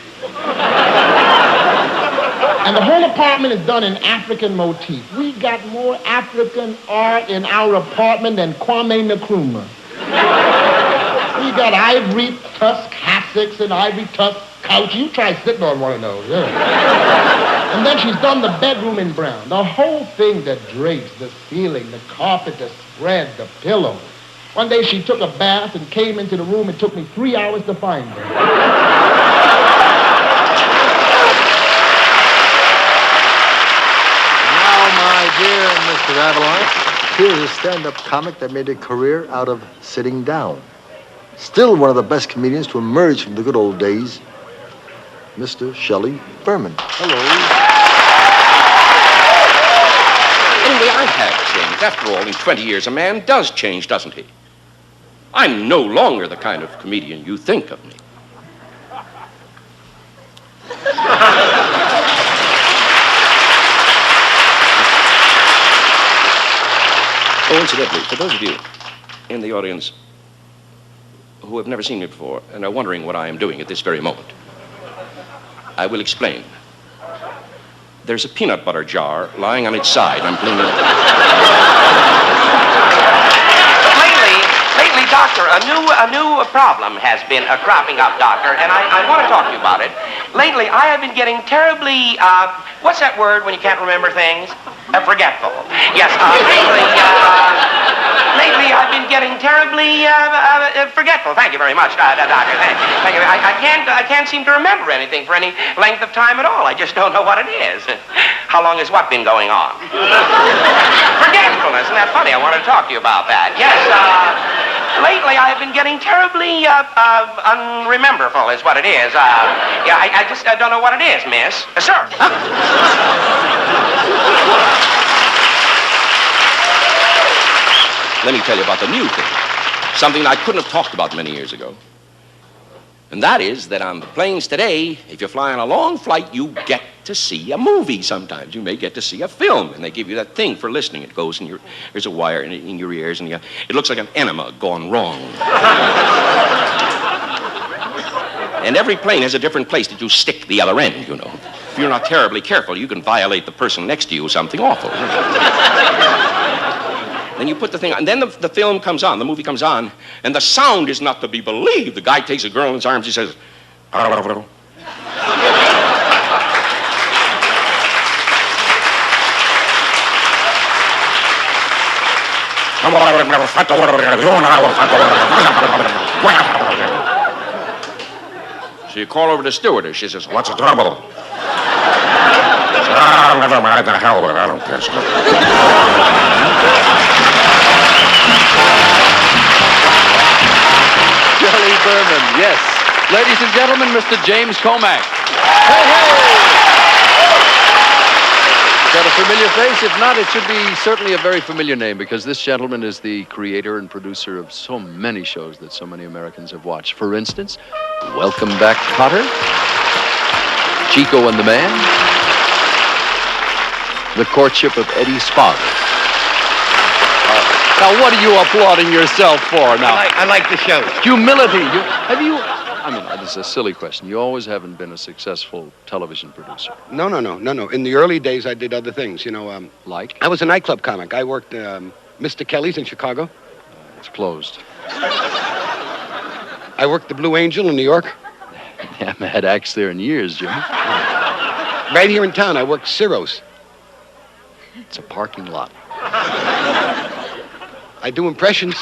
And the whole apartment is done in African motif. We got more African art in our apartment than Kwame Nkrumah. We got ivory tusk hassocks and ivory tusk couch. You try sitting on one of those, yeah. And then she's done the bedroom in brown. The whole thing, the drapes, the ceiling, the carpet, the spread, the pillow. One day she took a bath and came into the room. It took me 3 hours to find her. My dear Mr. Avalon, here's a stand-up comic that made a career out of sitting down. Still one of the best comedians to emerge from the good old days, Mr. Shelley Berman. Hello. Anyway, I have changed. After all, in 20 years, a man does change, doesn't he? I'm no longer the kind of comedian you think of me. Oh, incidentally, for those of you in the audience who have never seen me before and are wondering what I am doing at this very moment, I will explain. There's a peanut butter jar lying on its side. I'm cleaning it. Lately, Doctor, a new problem has been cropping up, Doctor, and I want to talk to you about it. Lately, I have been getting terribly, what's that word when you can't remember things? Forgetful. Yes, lately I've been getting terribly forgetful. Thank you very much, Doctor. Thank you. I can't seem to remember anything for any length of time at all. I just don't know what it is. How long has what been going on? Forgetfulness. Isn't that funny? I wanted to talk to you about that. Yes, lately I've been getting terribly unrememberful is what it is. Yeah, I just don't know what it is, miss. Sir. Let me tell you about the new thing. Something I couldn't have talked about many years ago. And that is that on the planes today, if you fly on a long flight, you get to see a movie sometimes. You may get to see a film, and they give you that thing for listening. It goes in your, there's a wire in your ears, and it looks like an enema gone wrong. And every plane has a different place that you stick the other end, you know. If you're not terribly careful, you can violate the person next to you something awful. Then you put the thing on, and then the film comes on, the movie comes on, and the sound is not to be believed. The guy takes a girl in his arms, he says, so you call over the stewardess, she says, what's the trouble? Never mind the hell with it, I don't care. Shelley Berman, yes. Ladies and gentlemen, Mr. James Komack. Hey, hey! Got a familiar face? If not, it should be certainly a very familiar name, because this gentleman is the creator and producer of so many shows that so many Americans have watched. For instance, Welcome Back, Kotter, Chico and the Man, The Courtship of Eddie's Father. Now, what are you applauding yourself for now? I like the show. Humility. I mean, this is a silly question. You always haven't been a successful television producer. No. In the early days, I did other things, you know. Like? I was a nightclub comic. I worked Mr. Kelly's in Chicago. It's closed. I worked the Blue Angel in New York. I haven't had acts there in years, Jimmy. Right here in town, I worked Ciro's. It's a parking lot. I do impressions.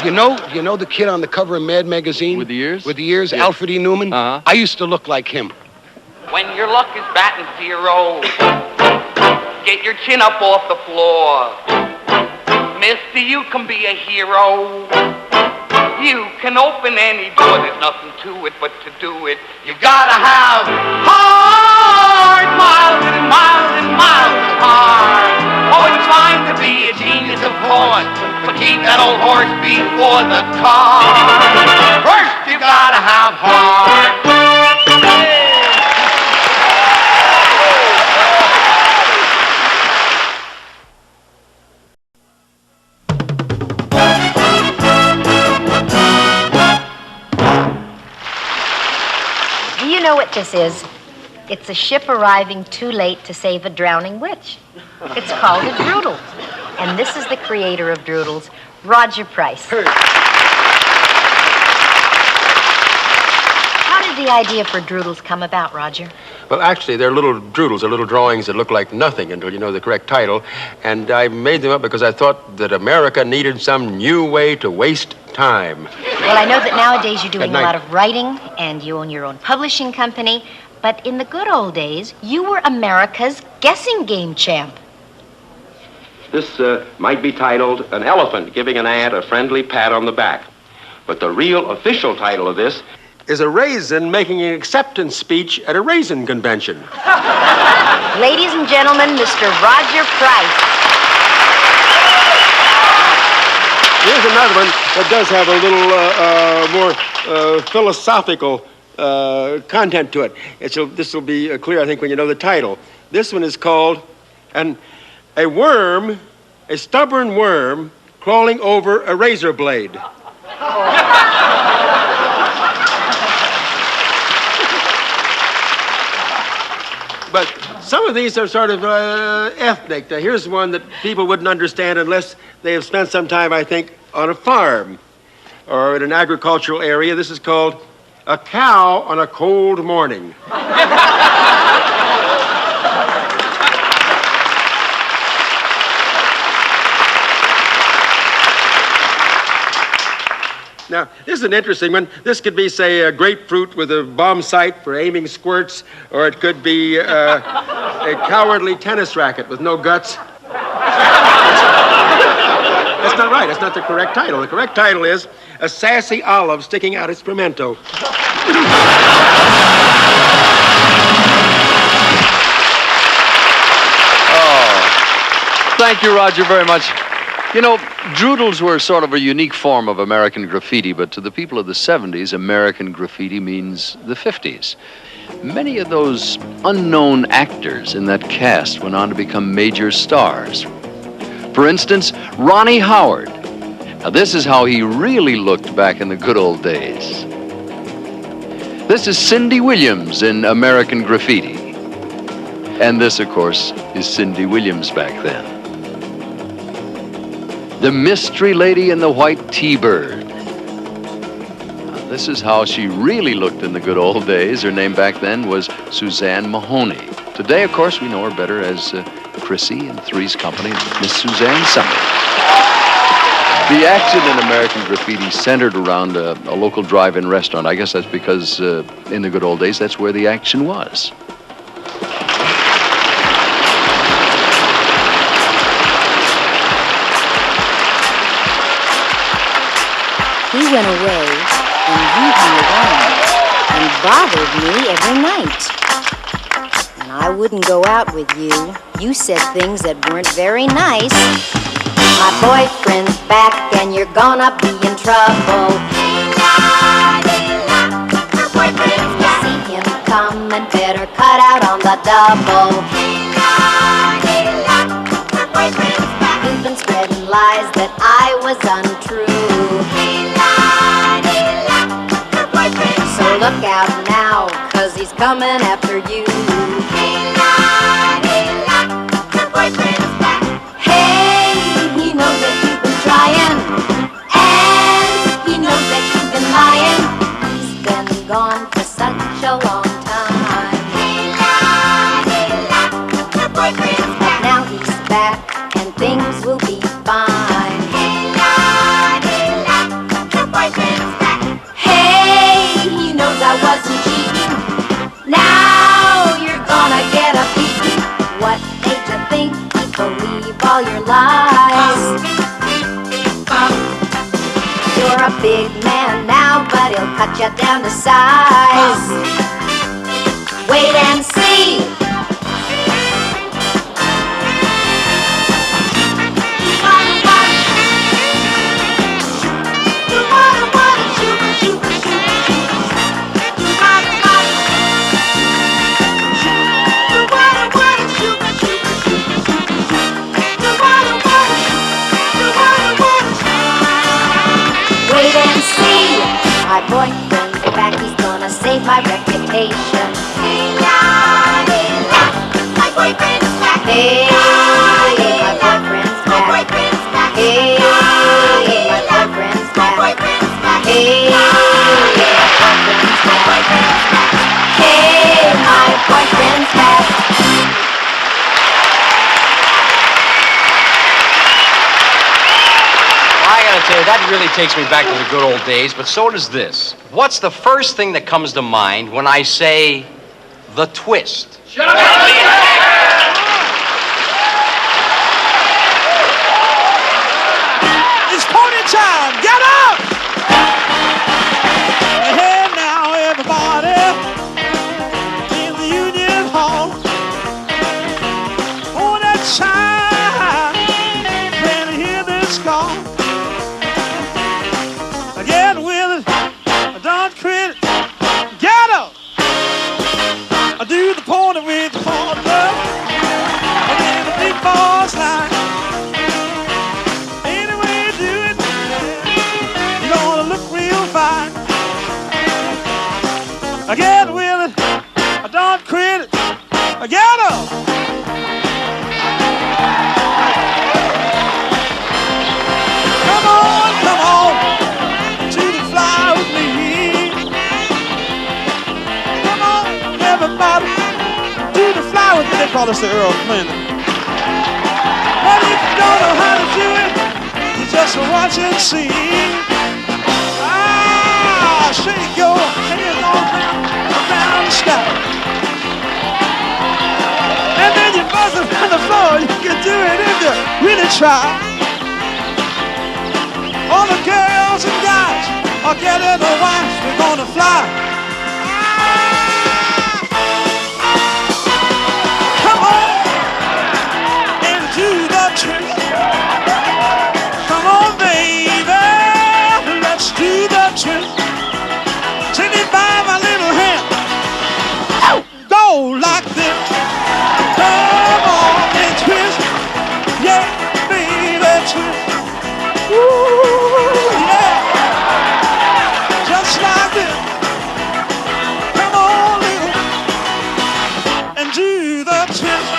You know the kid on the cover of Mad Magazine? With the ears? With the ears, Yeah. Alfred E. Newman? Uh-huh. I used to look like him. When your luck is batting 0, get your chin up off the floor. Mister, you can be a hero. You can open any door. There's nothing to it but to do it. You gotta have heart, miles and miles and miles of heart. Oh, it's fine to be a genius, of course, but keep that old horse before the car. First, you gotta have heart. Do you know what this is? It's a ship arriving too late to save a drowning witch. It's called a droodle. And this is the creator of droodles, Roger Price. How did the idea for droodles come about, Roger? Well, actually, they're little droodles, they're little drawings that look like nothing until you know the correct title. And I made them up because I thought that America needed some new way to waste time. Well, I know that nowadays you're doing Good a night. lot of writing and you own your own publishing company, but in the good old days, you were America's guessing game champ. This might be titled An Elephant Giving an Ant a Friendly Pat on the Back. But the real official title of this is a raisin making an acceptance speech at a raisin convention. Ladies and gentlemen, Mr. Roger Price. Here's another one that does have a little more philosophical content to it. This will be clear, I think, when you know the title. This one is called A Worm, a Stubborn Worm Crawling Over a Razor Blade. But some of these are sort of ethnic. Now, here's one that people wouldn't understand unless they have spent some time, I think, on a farm or in an agricultural area. This is called A Cow on a Cold Morning. Now, this is an interesting one. This could be, say, a grapefruit with a bomb sight for aiming squirts, or it could be a cowardly tennis racket with no guts. That's not right. That's not the correct title. The correct title is A Sassy Olive Sticking Out Its Pimento. Oh, thank you, Roger, very much. You know, droodles were sort of a unique form of American graffiti, but to the people of the 70s, American graffiti means the 50s. Many of those unknown actors in that cast went on to become major stars. For instance, Ronnie Howard. Now, this is how he really looked back in the good old days. This is Cindy Williams in American Graffiti. And this, of course, is Cindy Williams back then. The mystery lady in the white T-bird. Now, this is how she really looked in the good old days. Her name back then was Suzanne Mahoney. Today, of course, we know her better as Chrissy in Three's Company, Miss Suzanne Summers. The action in American Graffiti centered around a local drive-in restaurant. I guess that's because in the good old days, that's where the action was. He went away, and you hung around and bothered me every night. And I wouldn't go out with you. You said things that weren't very nice. My boyfriend's back and you're gonna be in trouble. See him come and better cut out on the double. You've been spreading lies that I was untrue. So look out now, 'cause he's coming after you. Hey, he knows that you've been trying, and he knows that you've been lying. He's been gone for such a long time. But now he's back, and things will be fine. big man now, but he'll cut you down to size. Wait and see. Wait and see. My boyfriend's back, he's gonna save my reputation. Hey, la, my boyfriend's back. Hey, my boyfriend's back. My boyfriend's back. Hey, my boyfriend's back. My boyfriend's back. Hey, my boyfriend's back. Hey, my boyfriend's back. I gotta tell you, that really takes me back to the good old days, but so does this. What's the first thing that comes to mind when I say the twist? Shut up! It's party time! Get up! Hey now, everybody, in the Union Hall. Oh, that time when you hear this call. Get with it, don't quit it. Get up! I do the pony with the partner, and then the big boss line. Any way you do it, you're gonna look real fine. I get with it, I don't quit it. I get up! Come on, come on, to the fly with me. Come on, everybody, to the fly with me. They call us the Earl Clinton. But if you don't know how to do it, you just watch and see. Ah, shake your hands all around the sky. And then you buzz around the floor. You can do it if you really try. All the girls and guys are getting a wife. We're gonna fly. Come on and do the trick. Come on, baby, let's do the trick. Take me by my little hand. Go like this. Come on and twist. Yeah, baby, twist. Ooh, yeah. Just like this. Come on, little, and do the twist.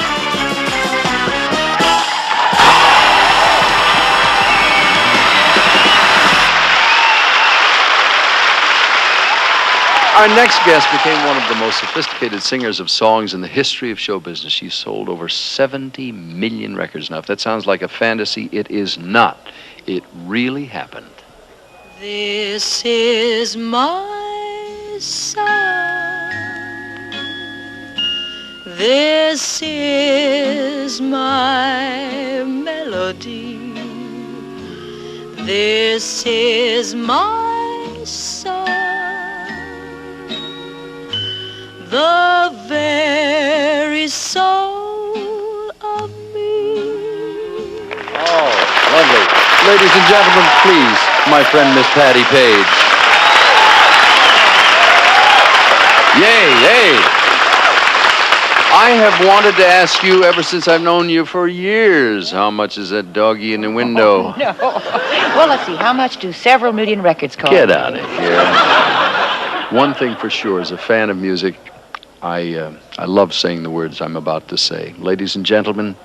Our next guest became one of the most sophisticated singers of songs in the history of show business. She sold over 70 million records. Now, if that sounds like a fantasy, it is not. It really happened. This is my song. This is my melody. This is my song. The very soul of me. Oh, lovely. Ladies and gentlemen, please, my friend Miss Patti Page. Yay, yay. I have wanted to ask you ever since I've known you for years, how much is that doggy in the window? Oh, no. Well, let's see. How much do several million records cost? Get out of here. One thing for sure, as a fan of music, I love saying the words I'm about to say. Ladies and gentlemen,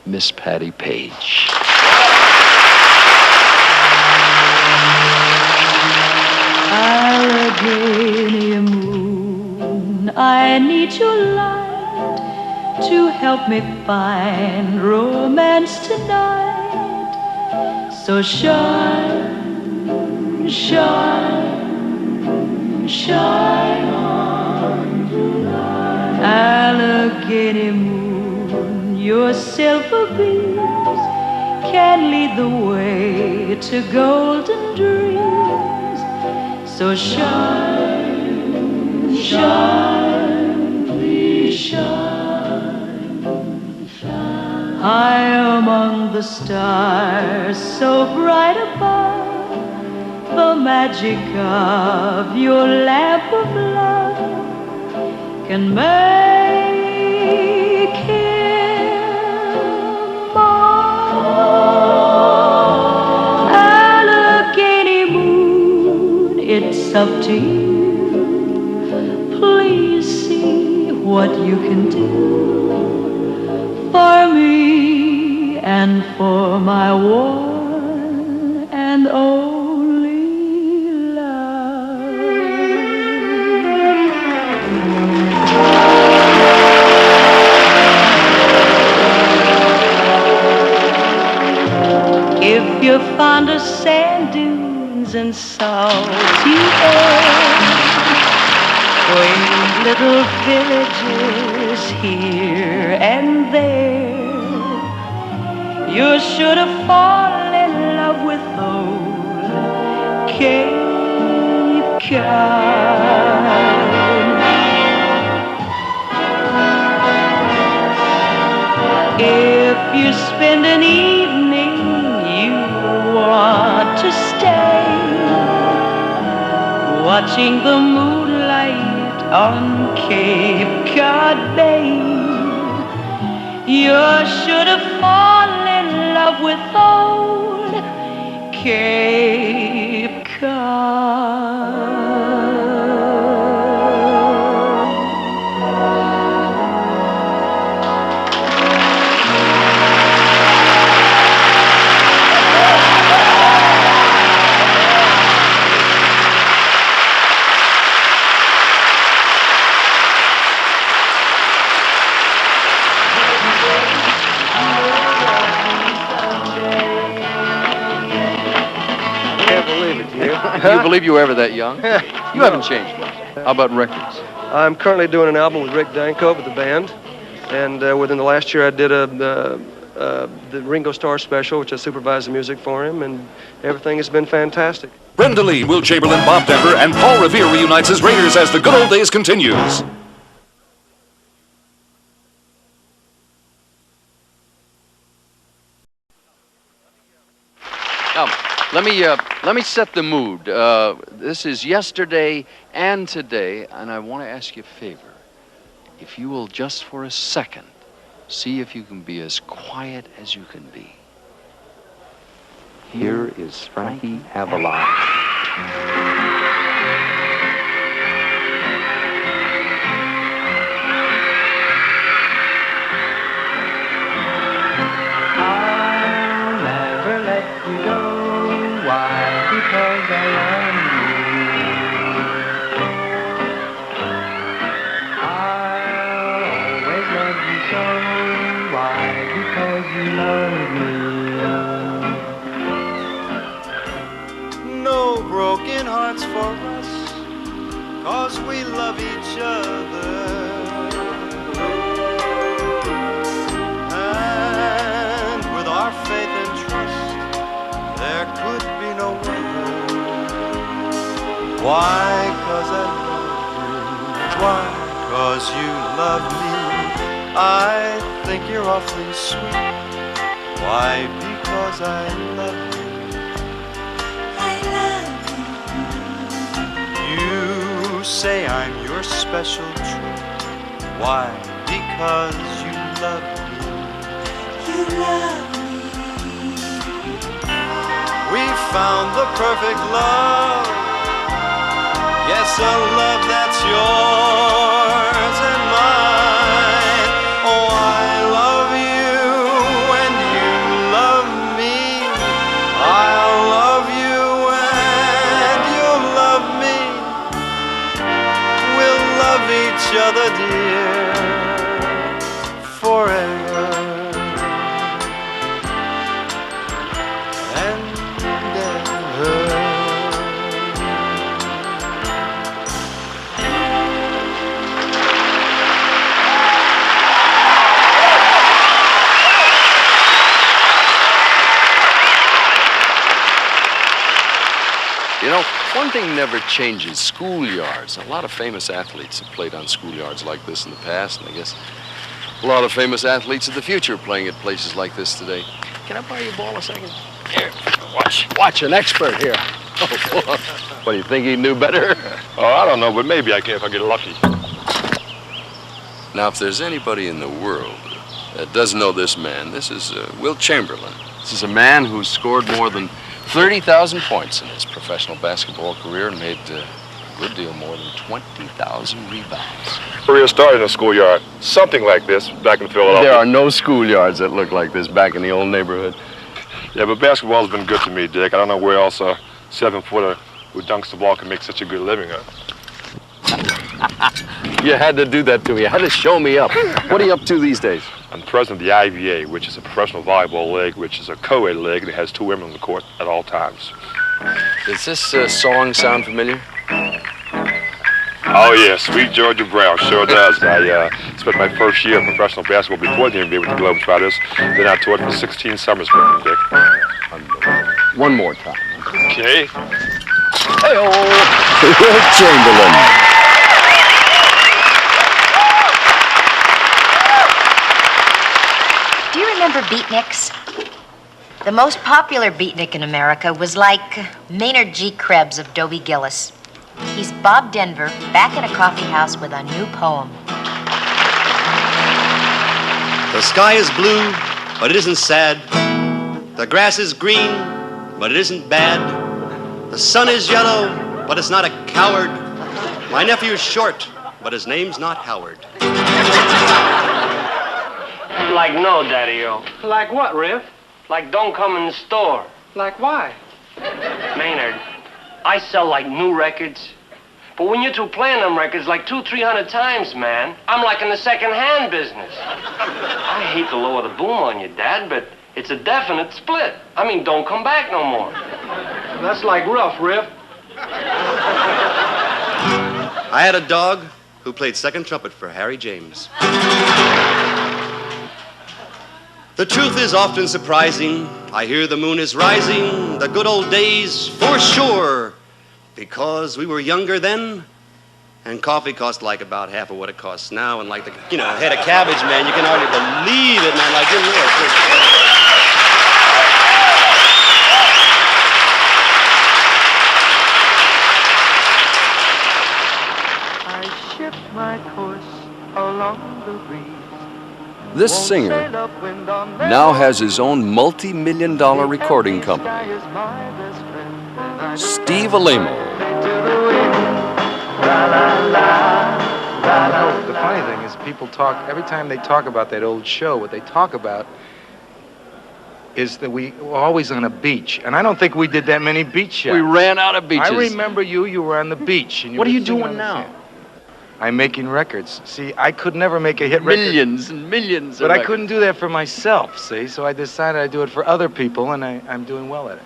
Miss Patti Page. Allegheny moon, I need your light to help me find romance tonight. So shine, shine, shine on tonight. Allegheny moon, your silver beams can lead the way to golden dreams. So shine, shine, please shine, shine. High among the stars, so bright above, the magic of your lamp of love can make him mine. Allegheny moon, it's up to you. Please see what you can do for me and for my one and only love. If you're fond of sand dunes and salty air, quaint little villages here and there, you're sure to fall in love with old Cape Cod. If you spend an evening you want to stay, watching the moonlight on Cape Cod Bay, you're sure to fall in love with old Cape Cod. Can you believe you were ever that young? You haven't changed much. How about records? I'm currently doing an album with Rick Danko with the band, and within the last year I did the Ringo Starr special, which I supervised the music for him, and everything has been fantastic. Brenda Lee, Wilt Chamberlain, Bob Denver, and Paul Revere reunites as Raiders as the good old days continues. Let me set the mood. This is yesterday and today, and I want to ask you a favor. If you will just for a second, see if you can be as quiet as you can be. Here is Frankie Avalon. Because I love you, I'll always love you so. Why? Because you love me. No broken hearts for us, 'cause we love each other. And with our faith and trust, there could be no weather. Why? 'Cause I love you. Why? 'Cause you love me. I think you're awfully sweet. Why? Because I love you. I love you. You say I'm your special treat. Why? Because you love me. You love me. We found the perfect love. Yes, a love that's yours and mine. Oh, I love you and you love me. I'll love you and you'll love me. We'll love each other, dear, forever. You know, One thing never changes, schoolyards. A lot of famous athletes have played on schoolyards like this in the past, and I guess a lot of famous athletes of the future playing at places like this today. Can I borrow your ball a second? Here, watch an expert here. Oh, what, do you think he knew better? Oh, I don't know, but maybe I can if I get lucky. Now, if there's anybody in the world that doesn't know this man, this is Wilt Chamberlain. This is a man who's scored more than 30,000 points in his professional basketball career and made a good deal more than 20,000 rebounds. Career started in a schoolyard, something like this back in Philadelphia. There are no schoolyards that look like this back in the old neighborhood. Yeah, but basketball's been good to me, Dick. I don't know where else a 7-footer who dunks the ball can make such a good living, huh? You had to do that to me. You had to show me up. What are you up to these days? I'm president of the IVA, which is a professional volleyball league, which is a co-ed league, and it has 2 women on the court at all times. Does this song sound familiar? Oh, yeah, Sweet Georgia Brown sure does. I spent my first year of professional basketball before the NBA with the Globetrotters. Then I toured for 16 summers with them, Dick. One more time. Okay. Hey-oh! Wilt Chamberlain. Do you remember beatniks? The most popular beatnik in America was like Maynard G. Krebs of Dobie Gillis. He's Bob Denver back at a coffee house with a new poem. The sky is blue, but it isn't sad. The grass is green, but it isn't bad. The sun is yellow, but it's not a coward. My nephew's short, but his name's not Howard. Like no, Daddy-o. Like what, Riff? Like don't come in the store. Like why? Maynard, I sell like new records. But when you're through playing them records like 200-300 times, man, I'm like in the second-hand business. I hate to lower the boom on you, Dad, but it's a definite split. I mean, don't come back no more. That's like rough, Riff. I had a dog who played second trumpet for Harry James. The truth is often surprising. I hear the moon is rising, the good old days for sure. Because we were younger then, and coffee cost like about half of what it costs now, and like the, head of cabbage, man, you can hardly believe it, man, like, I shift my course along the breeze. This singer now has his own multi-million-dollar recording company. Steve Alamo. The funny thing is people talk, every time they talk about that old show, what they talk about is that we were always on a beach. And I don't think we did that many beach shows. We ran out of beaches. I remember you were on the beach. And What are you were singing doing on the now? sand. I'm making records. See, I could never make a hit record. Millions and millions of But I records. couldn't do that for myself, see? So I decided I'd do it for other people, and I'm doing well at it.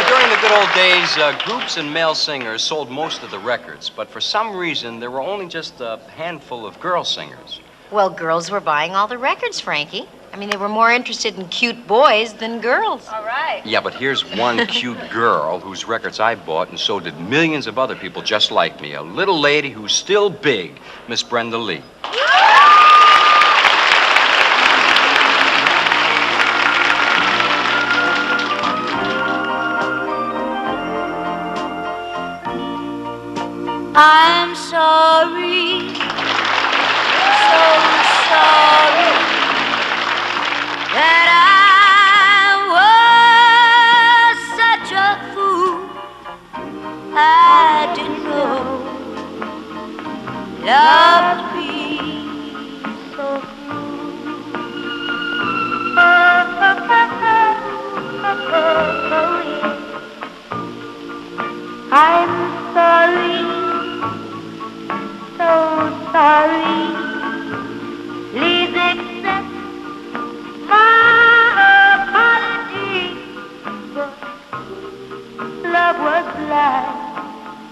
During the good old days, groups and male singers sold most of the records, but for some reason, there were only just a handful of girl singers. Well, girls were buying all the records, Frankie. I mean, they were more interested in cute boys than girls. All right. Yeah, but here's one cute girl whose records I bought, and so did millions of other people just like me. A little lady who's still big, Miss Brenda Lee. I'm sorry, so sorry that I was such a fool. I didn't know love could be so cruel. I'm sorry. So sorry, please accept my apology, but love was blind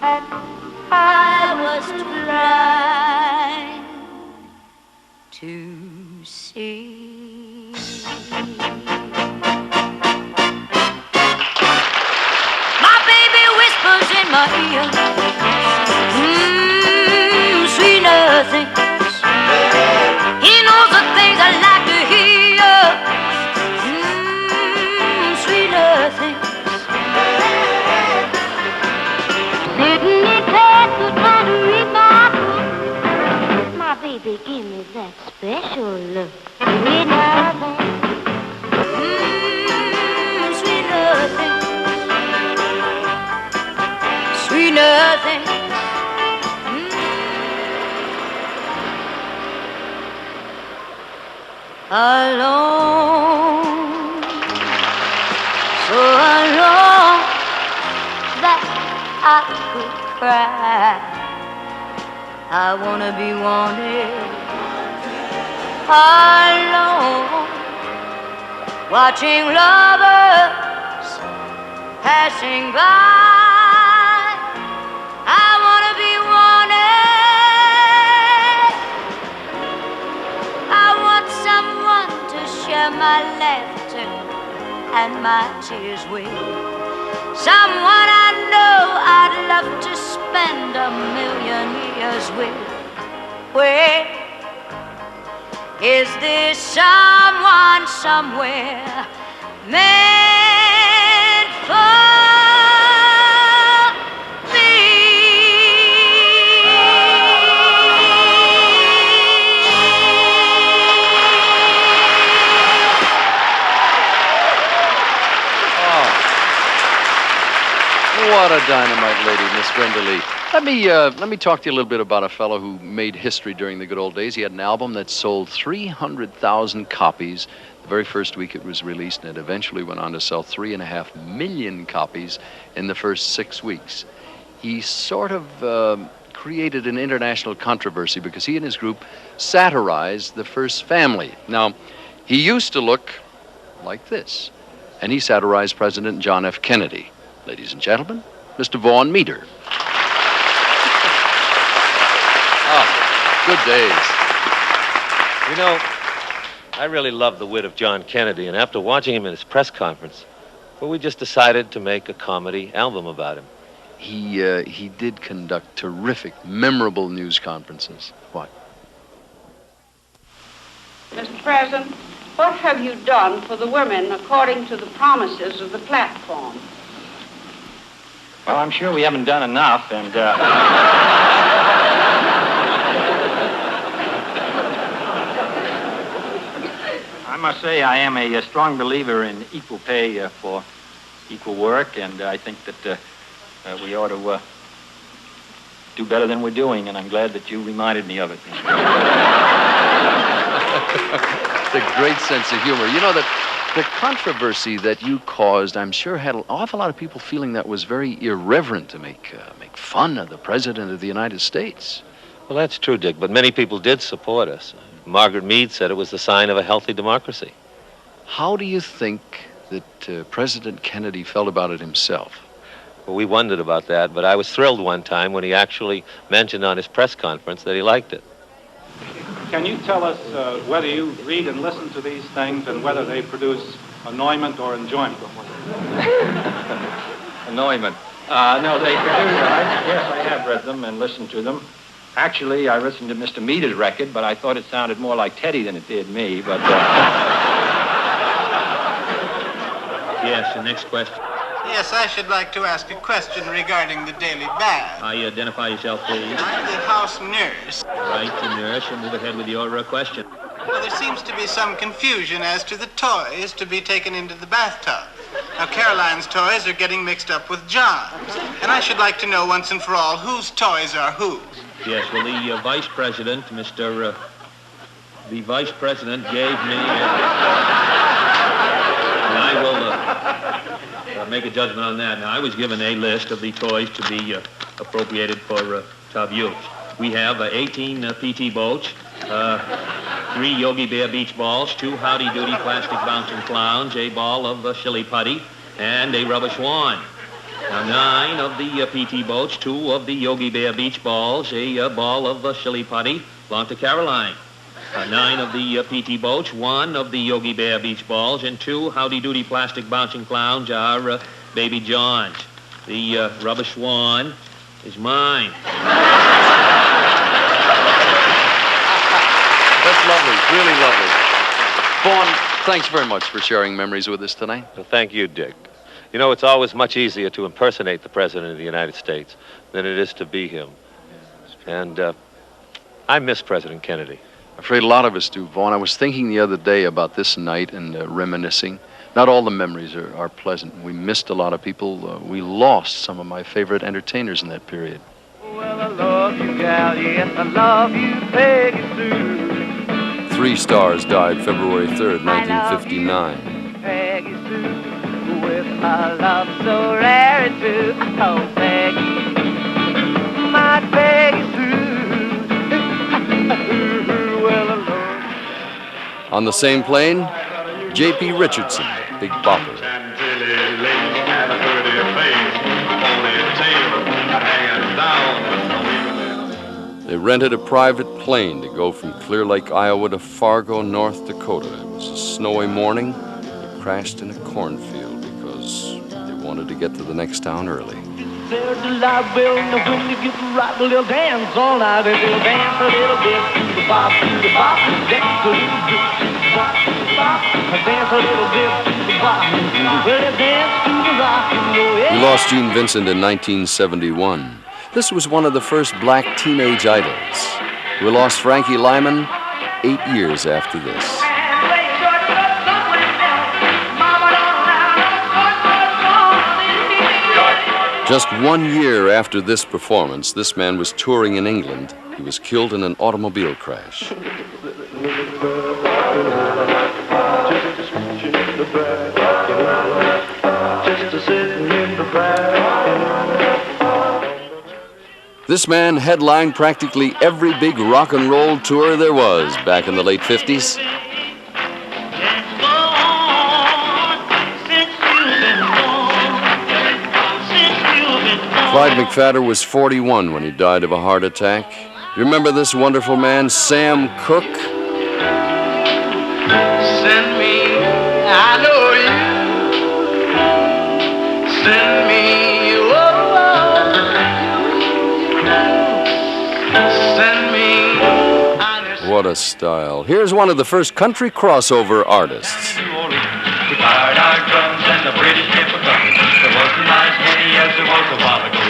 and I was too blind to see. Sweet nothings. He knows the things I like to hear. Sweet nothings. Sitting in class, was trying to read my book. My baby, give me that special look. Sweet nothings. Sweet nothings. Sweet nothings. Alone, so alone that I could cry. I wanna be wanted alone, watching lovers passing by. I wanna be wanted. I want someone to share my laughter and my tears with. Someone I know I'd love to spend 1,000,000 years with. Where is this someone somewhere meant for me? What a dynamite lady, Miss Brenda Lee. Let me talk to you a little bit about a fellow who made history during the good old days. He had an album that sold 300,000 copies the very first week it was released, and it eventually went on to sell 3.5 million copies in the first 6 weeks. He sort of created an international controversy because he and his group satirized the First Family. Now, he used to look like this, and he satirized President John F. Kennedy. Ladies and gentlemen, Mr. Vaughn Meader. Oh, good days. You know, I really love the wit of John Kennedy, and after watching him in his press conference, well, we just decided to make a comedy album about him. He did conduct terrific, memorable news conferences. What? Mr. President, what have you done for the women according to the promises of the platform? Well, I'm sure we haven't done enough, and I must say I am a strong believer in equal pay for equal work, and I think that we ought to do better than we're doing, and I'm glad that you reminded me of it. It's a great sense of humor. You know that the controversy that you caused, I'm sure, had an awful lot of people feeling that was very irreverent to make fun of the President of the United States. Well, that's true, Dick, but many people did support us. Margaret Mead said it was the sign of a healthy democracy. How do you think that President Kennedy felt about it himself? Well, we wondered about that, but I was thrilled one time when he actually mentioned on his press conference that he liked it. Can you tell us whether you read and listen to these things and whether they produce annoyment or enjoyment? Annoyment. No, they produce. Yes, I have read them and listened to them. Actually, I listened to Mr. Meader's record, but I thought it sounded more like Teddy than it did me. But yes, the next question. Yes, I should like to ask a question regarding the Daily Bath. You identify yourself, please. I'm the house nurse. Right, the nurse. You'll move ahead with your question. Well, there seems to be some confusion as to the toys to be taken into the bathtub. Now, Caroline's toys are getting mixed up with John's. And I should like to know once and for all whose toys are whose. Yes, well, the vice president, the vice president gave me, and I will make a judgment on that. Now, I was given a list of the toys to be appropriated for tub use. We have 18 PT boats, 3 Yogi Bear beach balls, 2 Howdy Doody plastic bouncing clowns, a ball of Shelley Putty, and a rubber swan. Now, 9 of the PT boats, 2 of the Yogi Bear beach balls, a ball of Shelley Putty belong to Caroline. 9 of the PT boats, 1 of the Yogi Bear beach balls, and 2 Howdy Doody plastic bouncing clowns are Baby John's. The rubber swan is mine. That's lovely, really lovely. Vaughn, thanks very much for sharing memories with us tonight. Well, thank you, Dick. You know, it's always much easier to impersonate the President of the United States than it is to be him. And I miss President Kennedy. I'm afraid a lot of us do, Vaughn. I was thinking the other day about this night and reminiscing. Not all the memories are pleasant. We missed a lot of people. We lost some of my favorite entertainers in that period. Well, I love you, gal, yes, I love you, Peggy Sue. 3 stars died February 3rd, 1959. Peggy Sue, with my love so rare and true. Oh, Peggy, my Peggy Sue. Well, I love. On the same plane, J.P. Richardson, Big Bopper. They rented a private plane to go from Clear Lake, Iowa to Fargo, North Dakota. It was a snowy morning. They crashed in a cornfield because they wanted to get to the next town early. There's a live well, and when you get right, we'll dance all night. We'll dance a little bit to the bop, dance a little bit to the bop, dance a little bit to the bop. We'll dance to the rock and roll. We lost Gene Vincent in 1971. This was one of the first black teenage idols. We lost Frankie Lyman 8 years after this. Just 1 year after this performance, this man was touring in England. He was killed in an automobile crash. This man headlined practically every big rock and roll tour there was back in the late 50s. Clyde McPhatter was 41 when he died of a heart attack. You remember this wonderful man, Sam Cooke? Send me, I know you. Send me, send me. What a style. Here's one of the first country crossover artists. We fired our drums and the British kept a coming. There wasn't as many as there was a while ago.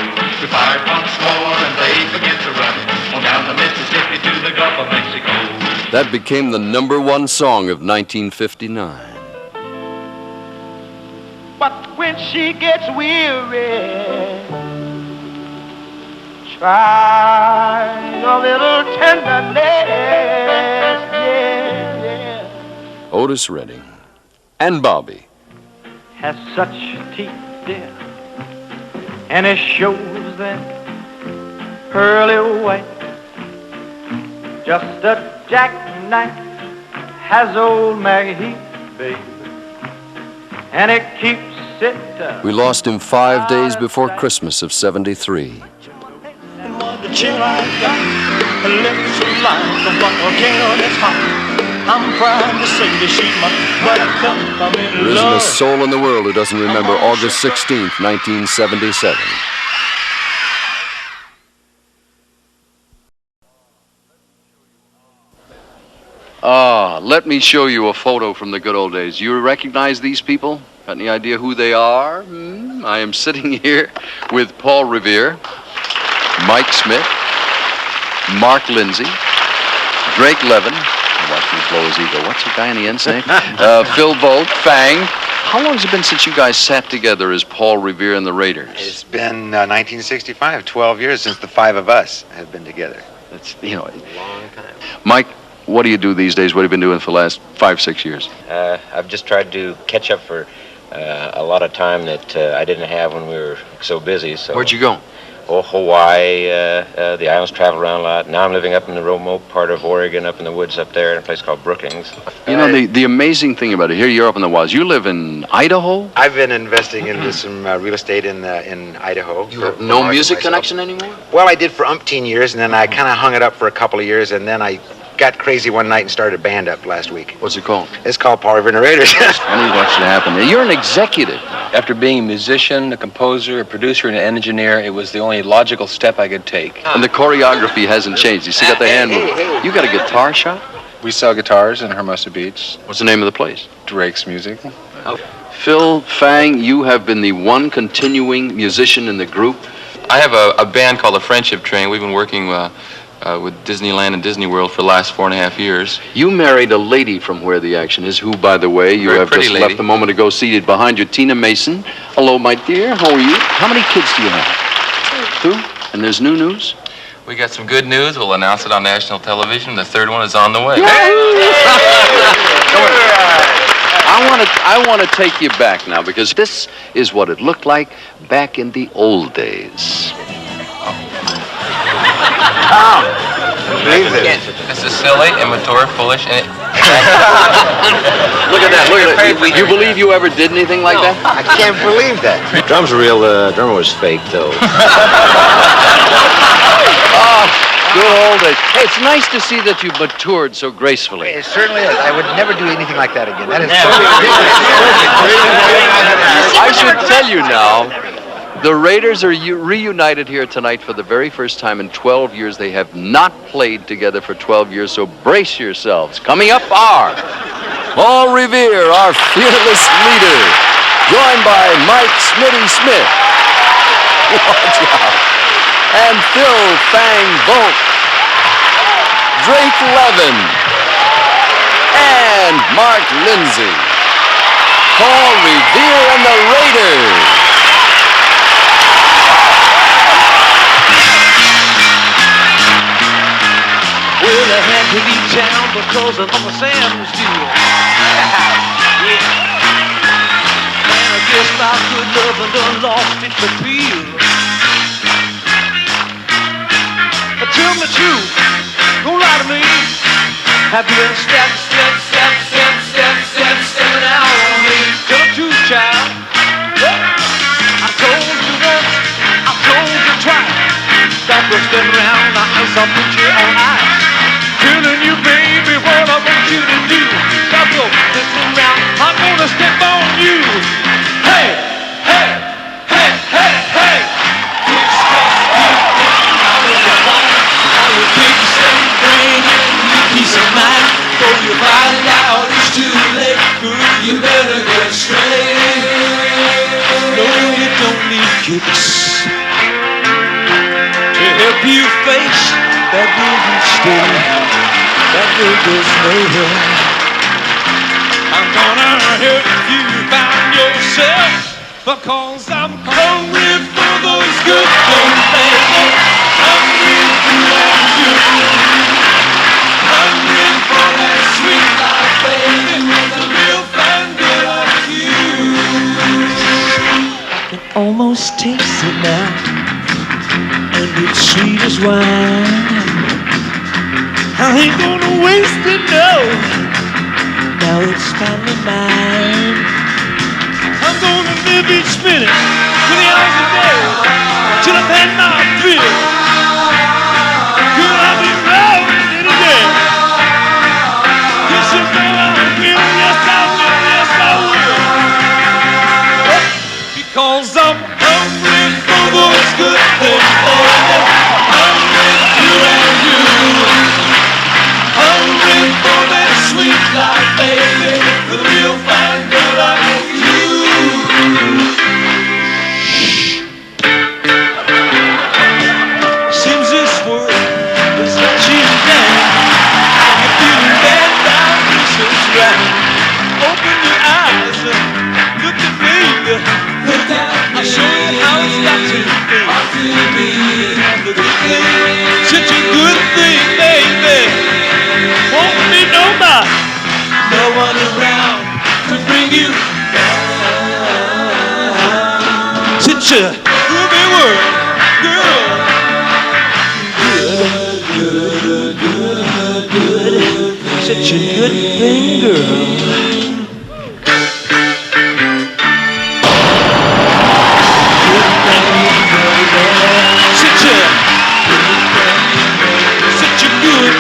We fired once more and they forget to run on down the Mississippi to the Gulf of Mexico. That became the #1 song of 1959. But when she gets weary, try a little tenderness, yeah. Otis Redding and Bobby. Has such teeth, dear, and it shows them pearly white. Just a jackknife has old Maggie, baby, and it keeps it. We lost him 5 days before Christmas of '73. The chill I got, the lips are like a volcano that's hot. I'm trying to sing to sheet my buttercup. I'm in There isn't a love. soul in the world who doesn't remember August 16th, 1977. Let me show you a photo from the good old days. You recognize these people? Got any idea who they are? I am sitting here with Paul Revere, Mike Smith, Mark Lindsay, Drake Levin. Watch me blow his ego. What's the guy in the end saying? Phil Volt, Fang. How long has it been since you guys sat together as Paul Revere and the Raiders? It's been 1965, 12 years since the 5 of us have been together. That's, you know, a long time. Mike, what do you do these days? What have you been doing for the last 5-6 years? I've just tried to catch up for a lot of time that I didn't have when we were so busy. So. Where'd you go? Oh, Hawaii, the islands, travel around a lot. Now I'm living up in the remote part of Oregon, up in the woods up there in a place called Brookings. You know, the amazing thing about it, here you're up in the wilds. You live in Idaho? I've been investing into some real estate in Idaho. You have no music connection anymore? Well, I did for umpteen years, and then I kind of hung it up for a couple of years, and then I got crazy one night and started a band up last week. What's it called? It's called Paul Revere and the Raiders. I knew that should happen. You're an executive. After being a musician, a composer, a producer, and an engineer, it was the only logical step I could take. And the choreography hasn't changed. You still got the hand move. You got a guitar shop? We sell guitars in Hermosa Beach. What's the name of the place? Drake's Music. Phil Fang, you have been the one continuing musician in the group. I have a band called the Friendship Train. We've been working with Disneyland and Disney World for the last 4.5 years. You married a lady from where the action is, who, by the way, you have just left a moment ago seated behind you, Tina Mason. Hello, my dear. How are you? How many kids do you have? Two. And there's new news? We got some good news. We'll announce it on national television. The third one is on the way. I want to take you back now, because this is what it looked like back in the old days. This is silly, immature, foolish, and Look at that, look at that. You believe you ever did anything like that? I can't believe that. Drum's real, drummer was fake, though. Good old days. Hey, it's nice to see that you've matured so gracefully. It certainly is. I would never do anything like that again. That is so I should tell you now, the Raiders are reunited here tonight for the very first time in 12 years. They have not played together for 12 years, so brace yourselves. Coming up are Paul Revere, our fearless leader, joined by Mike Smitty Smith. Watch out. And Phil Fang Volk, Drake Levin, and Mark Lindsay. Paul Revere and the Raiders. Well, I had to leave town because of Uncle Sam's deal. Yeah. And I guess my good love and done lost its appeal. Tell me the truth, don't lie to me. Have you been stepping out on me? Tell the truth, child. I told you once, I told you twice. Stop your stepping around, I'll put you on ice. Telling you, baby, what I want you to do. Stop your stepping around, I'm gonna step on you. Hey, hey, hey, hey, hey. Peace of mind, though you find it out, it's too late. Girl, you better get straight. No, you don't need kicks to help you face that moving state. That will goes nowhere. I'm gonna help you find yourself, because I'm hungry for those good things, baby. Hungry for you. Hungry for that sweet life, baby, with a real fine girl like you. I can almost taste it now, and it's sweet as wine. I ain't gonna waste it, no. Now it's finally mine. I'm gonna live each minute, 20 hours a day, till I've had my fill. Girl, I'll be rolling in a day. Yes, I will, yes, I will. Because I'm hungry for those good things, baby. Hungry for you and you. Hungry for that sweet life, baby. The real fine girl like you. Seems this world is letting you down. You're feeling bad now, this is right. Open your eyes, look at me. I'll show you how it's got to be. The good thing, such a good thing, baby. Won't be nobody, no one around to bring you down. Such a groovy world, girl. Good. Such a good thing, girl. Such a good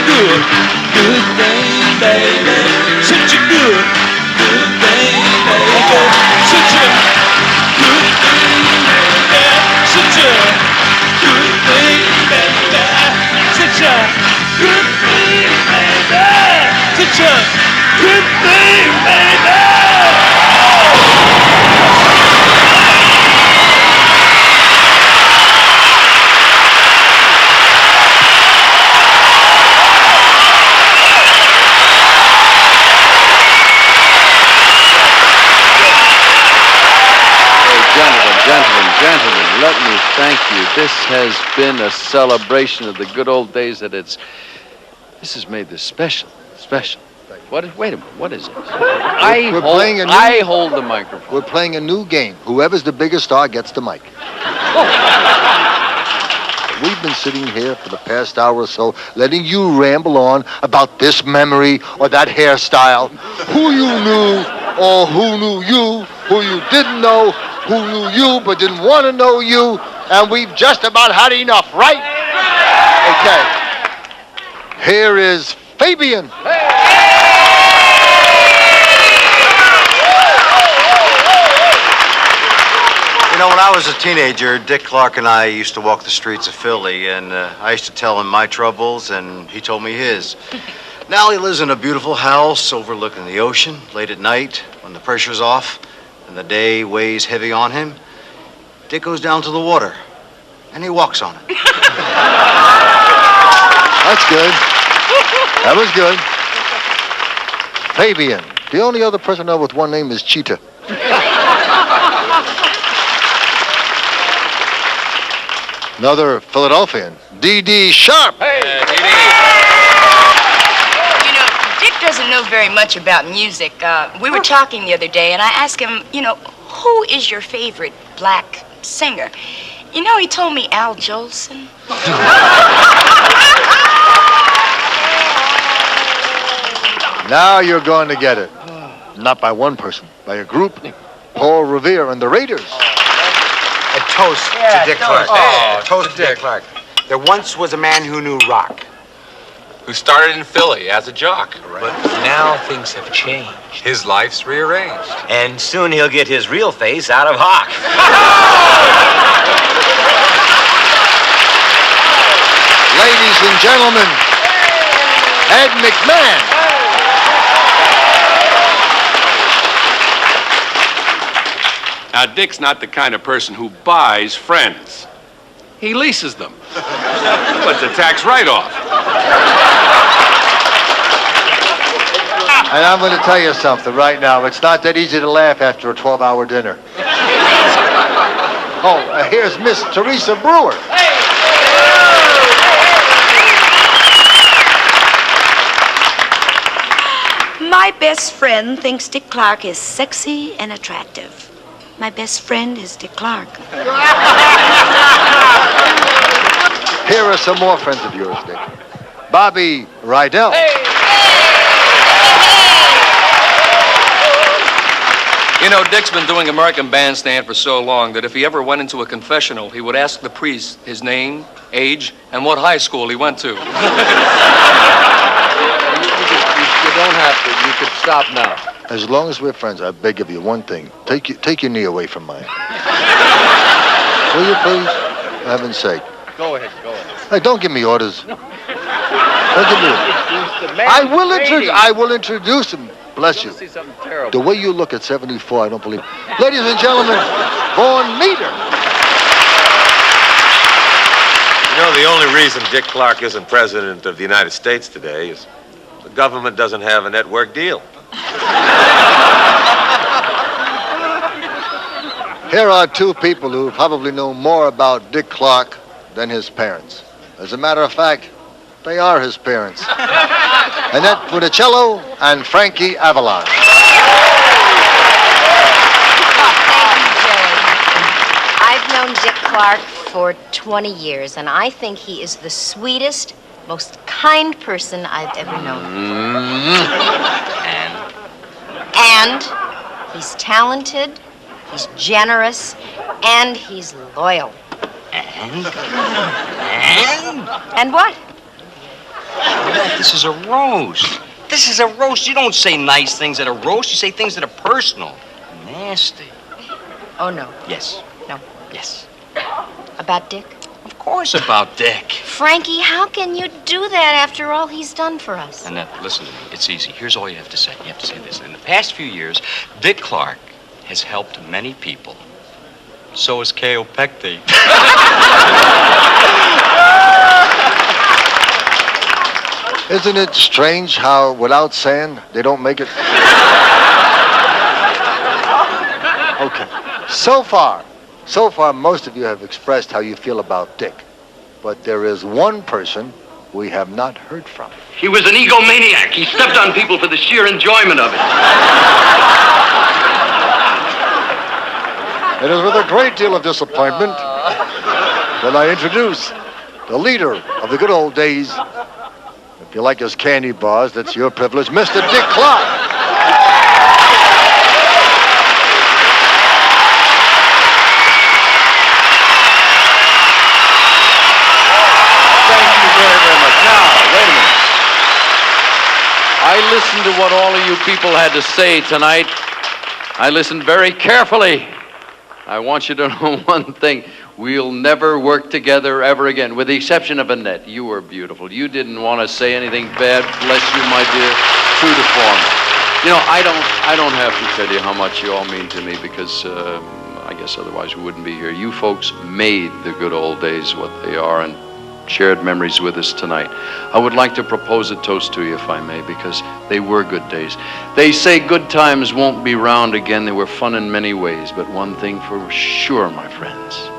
good thing, baby! Gentlemen, let me thank you. This has been a celebration of the good old days this has made this special. Wait a minute, what is this? I hold the microphone. We're playing a new game. Whoever's the biggest star gets the mic. We've been sitting here for the past hour or so, letting you ramble on about this memory or that hairstyle, who you knew or who knew you, who you didn't know, who knew you but didn't want to know you, and we've just about had enough, right? Okay. Here is Fabian. You know, when I was a teenager, Dick Clark and I used to walk the streets of Philly, and I used to tell him my troubles, and he told me his. Now he lives in a beautiful house overlooking the ocean late at night when the pressure's off and the day weighs heavy on him. Dick goes down to the water, and he walks on it. That's good. That was good. Fabian. The only other person I know with one name is Cheetah. Another Philadelphian, D.D. Sharp. Hey, D.D. You know, Dick doesn't know very much about music. We were talking the other day, and I asked him, who is your favorite black singer? You know, he told me Al Jolson. Now you're going to get it. Not by one person, by a group. Paul Revere and the Raiders. A toast to Dick Clark. A toast to Dick Clark. There once was a man who knew rock. Who started in Philly as a jock. But now things have changed. His life's rearranged. And soon he'll get his real face out of hock. Ladies and gentlemen, Ed McMahon. Now, Dick's not the kind of person who buys friends. He leases them. Puts a tax write-off. And I'm going to tell you something right now. It's not that easy to laugh after a 12-hour dinner. Here's Miss Teresa Brewer. My best friend thinks Dick Clark is sexy and attractive. My best friend is Dick Clark. Here are some more friends of yours, Dick. Bobby Rydell. You know, Dick's been doing American Bandstand for so long that if he ever went into a confessional, he would ask the priest his name, age, and what high school he went to. You don't have to. You could stop now. As long as we're friends, I beg of you one thing. Take your knee away from mine. Will you, please? For heaven's sake. Go ahead. Hey, don't give me orders. Don't give me orders. I will introduce him. Bless you. See something terrible. The way you look at 74, I don't believe it. Ladies and gentlemen, Vaughn Meader. You know, the only reason Dick Clark isn't president of the United States today is the government doesn't have a network deal. Here are two people who probably know more about Dick Clark than his parents. As a matter of fact, they are his parents. Annette and Frankie Avalon. I've known Dick Clark for 20 years, and I think he is the sweetest, most kind person I've ever known. And he's talented, he's generous, and he's loyal. And what? This is a roast. This is a roast. You don't say nice things at a roast. You say things that are personal. Nasty. Oh, no. Yes. No. Yes. About Dick? Of course about Dick. Frankie, how can you do that after all he's done for us? Annette, listen to me. It's easy. Here's all you have to say. You have to say this. In the past few years, Dick Clark has helped many people. So has K.O. Pecty. Isn't it strange how without sand, they don't make it? Okay. So far, most of you have expressed how you feel about Dick. But there is one person we have not heard from. He was an egomaniac. He stepped on people for the sheer enjoyment of it. It is with a great deal of disappointment that I introduce the leader of the good old days. If you like his candy bars, that's your privilege, Mr. Dick Clark. Thank you very, very much. Now, wait a minute. I listened to what all of you people had to say tonight. I listened very carefully. I want you to know one thing. We'll never work together ever again, with the exception of Annette. You were beautiful. You didn't want to say anything bad. Bless you, my dear. True to form. You know, I don't have to tell you how much you all mean to me because I guess otherwise we wouldn't be here. You folks made the good old days what they are and shared memories with us tonight. I would like to propose a toast to you, if I may, because they were good days. They say good times won't be round again. They were fun in many ways, but one thing for sure, my friends,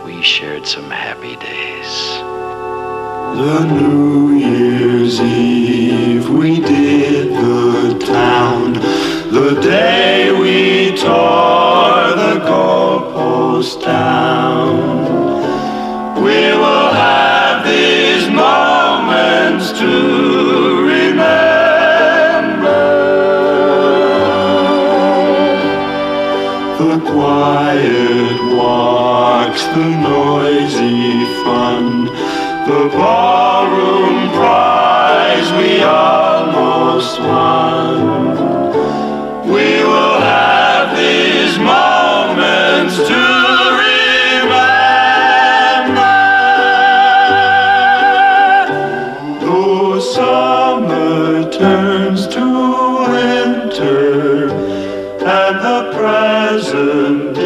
we shared some happy days. The New Year's Eve we did the town. The day we tore the goalpost down. We will have these moments to remember. The quiet walks, the noisy fun, the ballroom prize we almost won. We will have these moments to summer turns to winter, and the present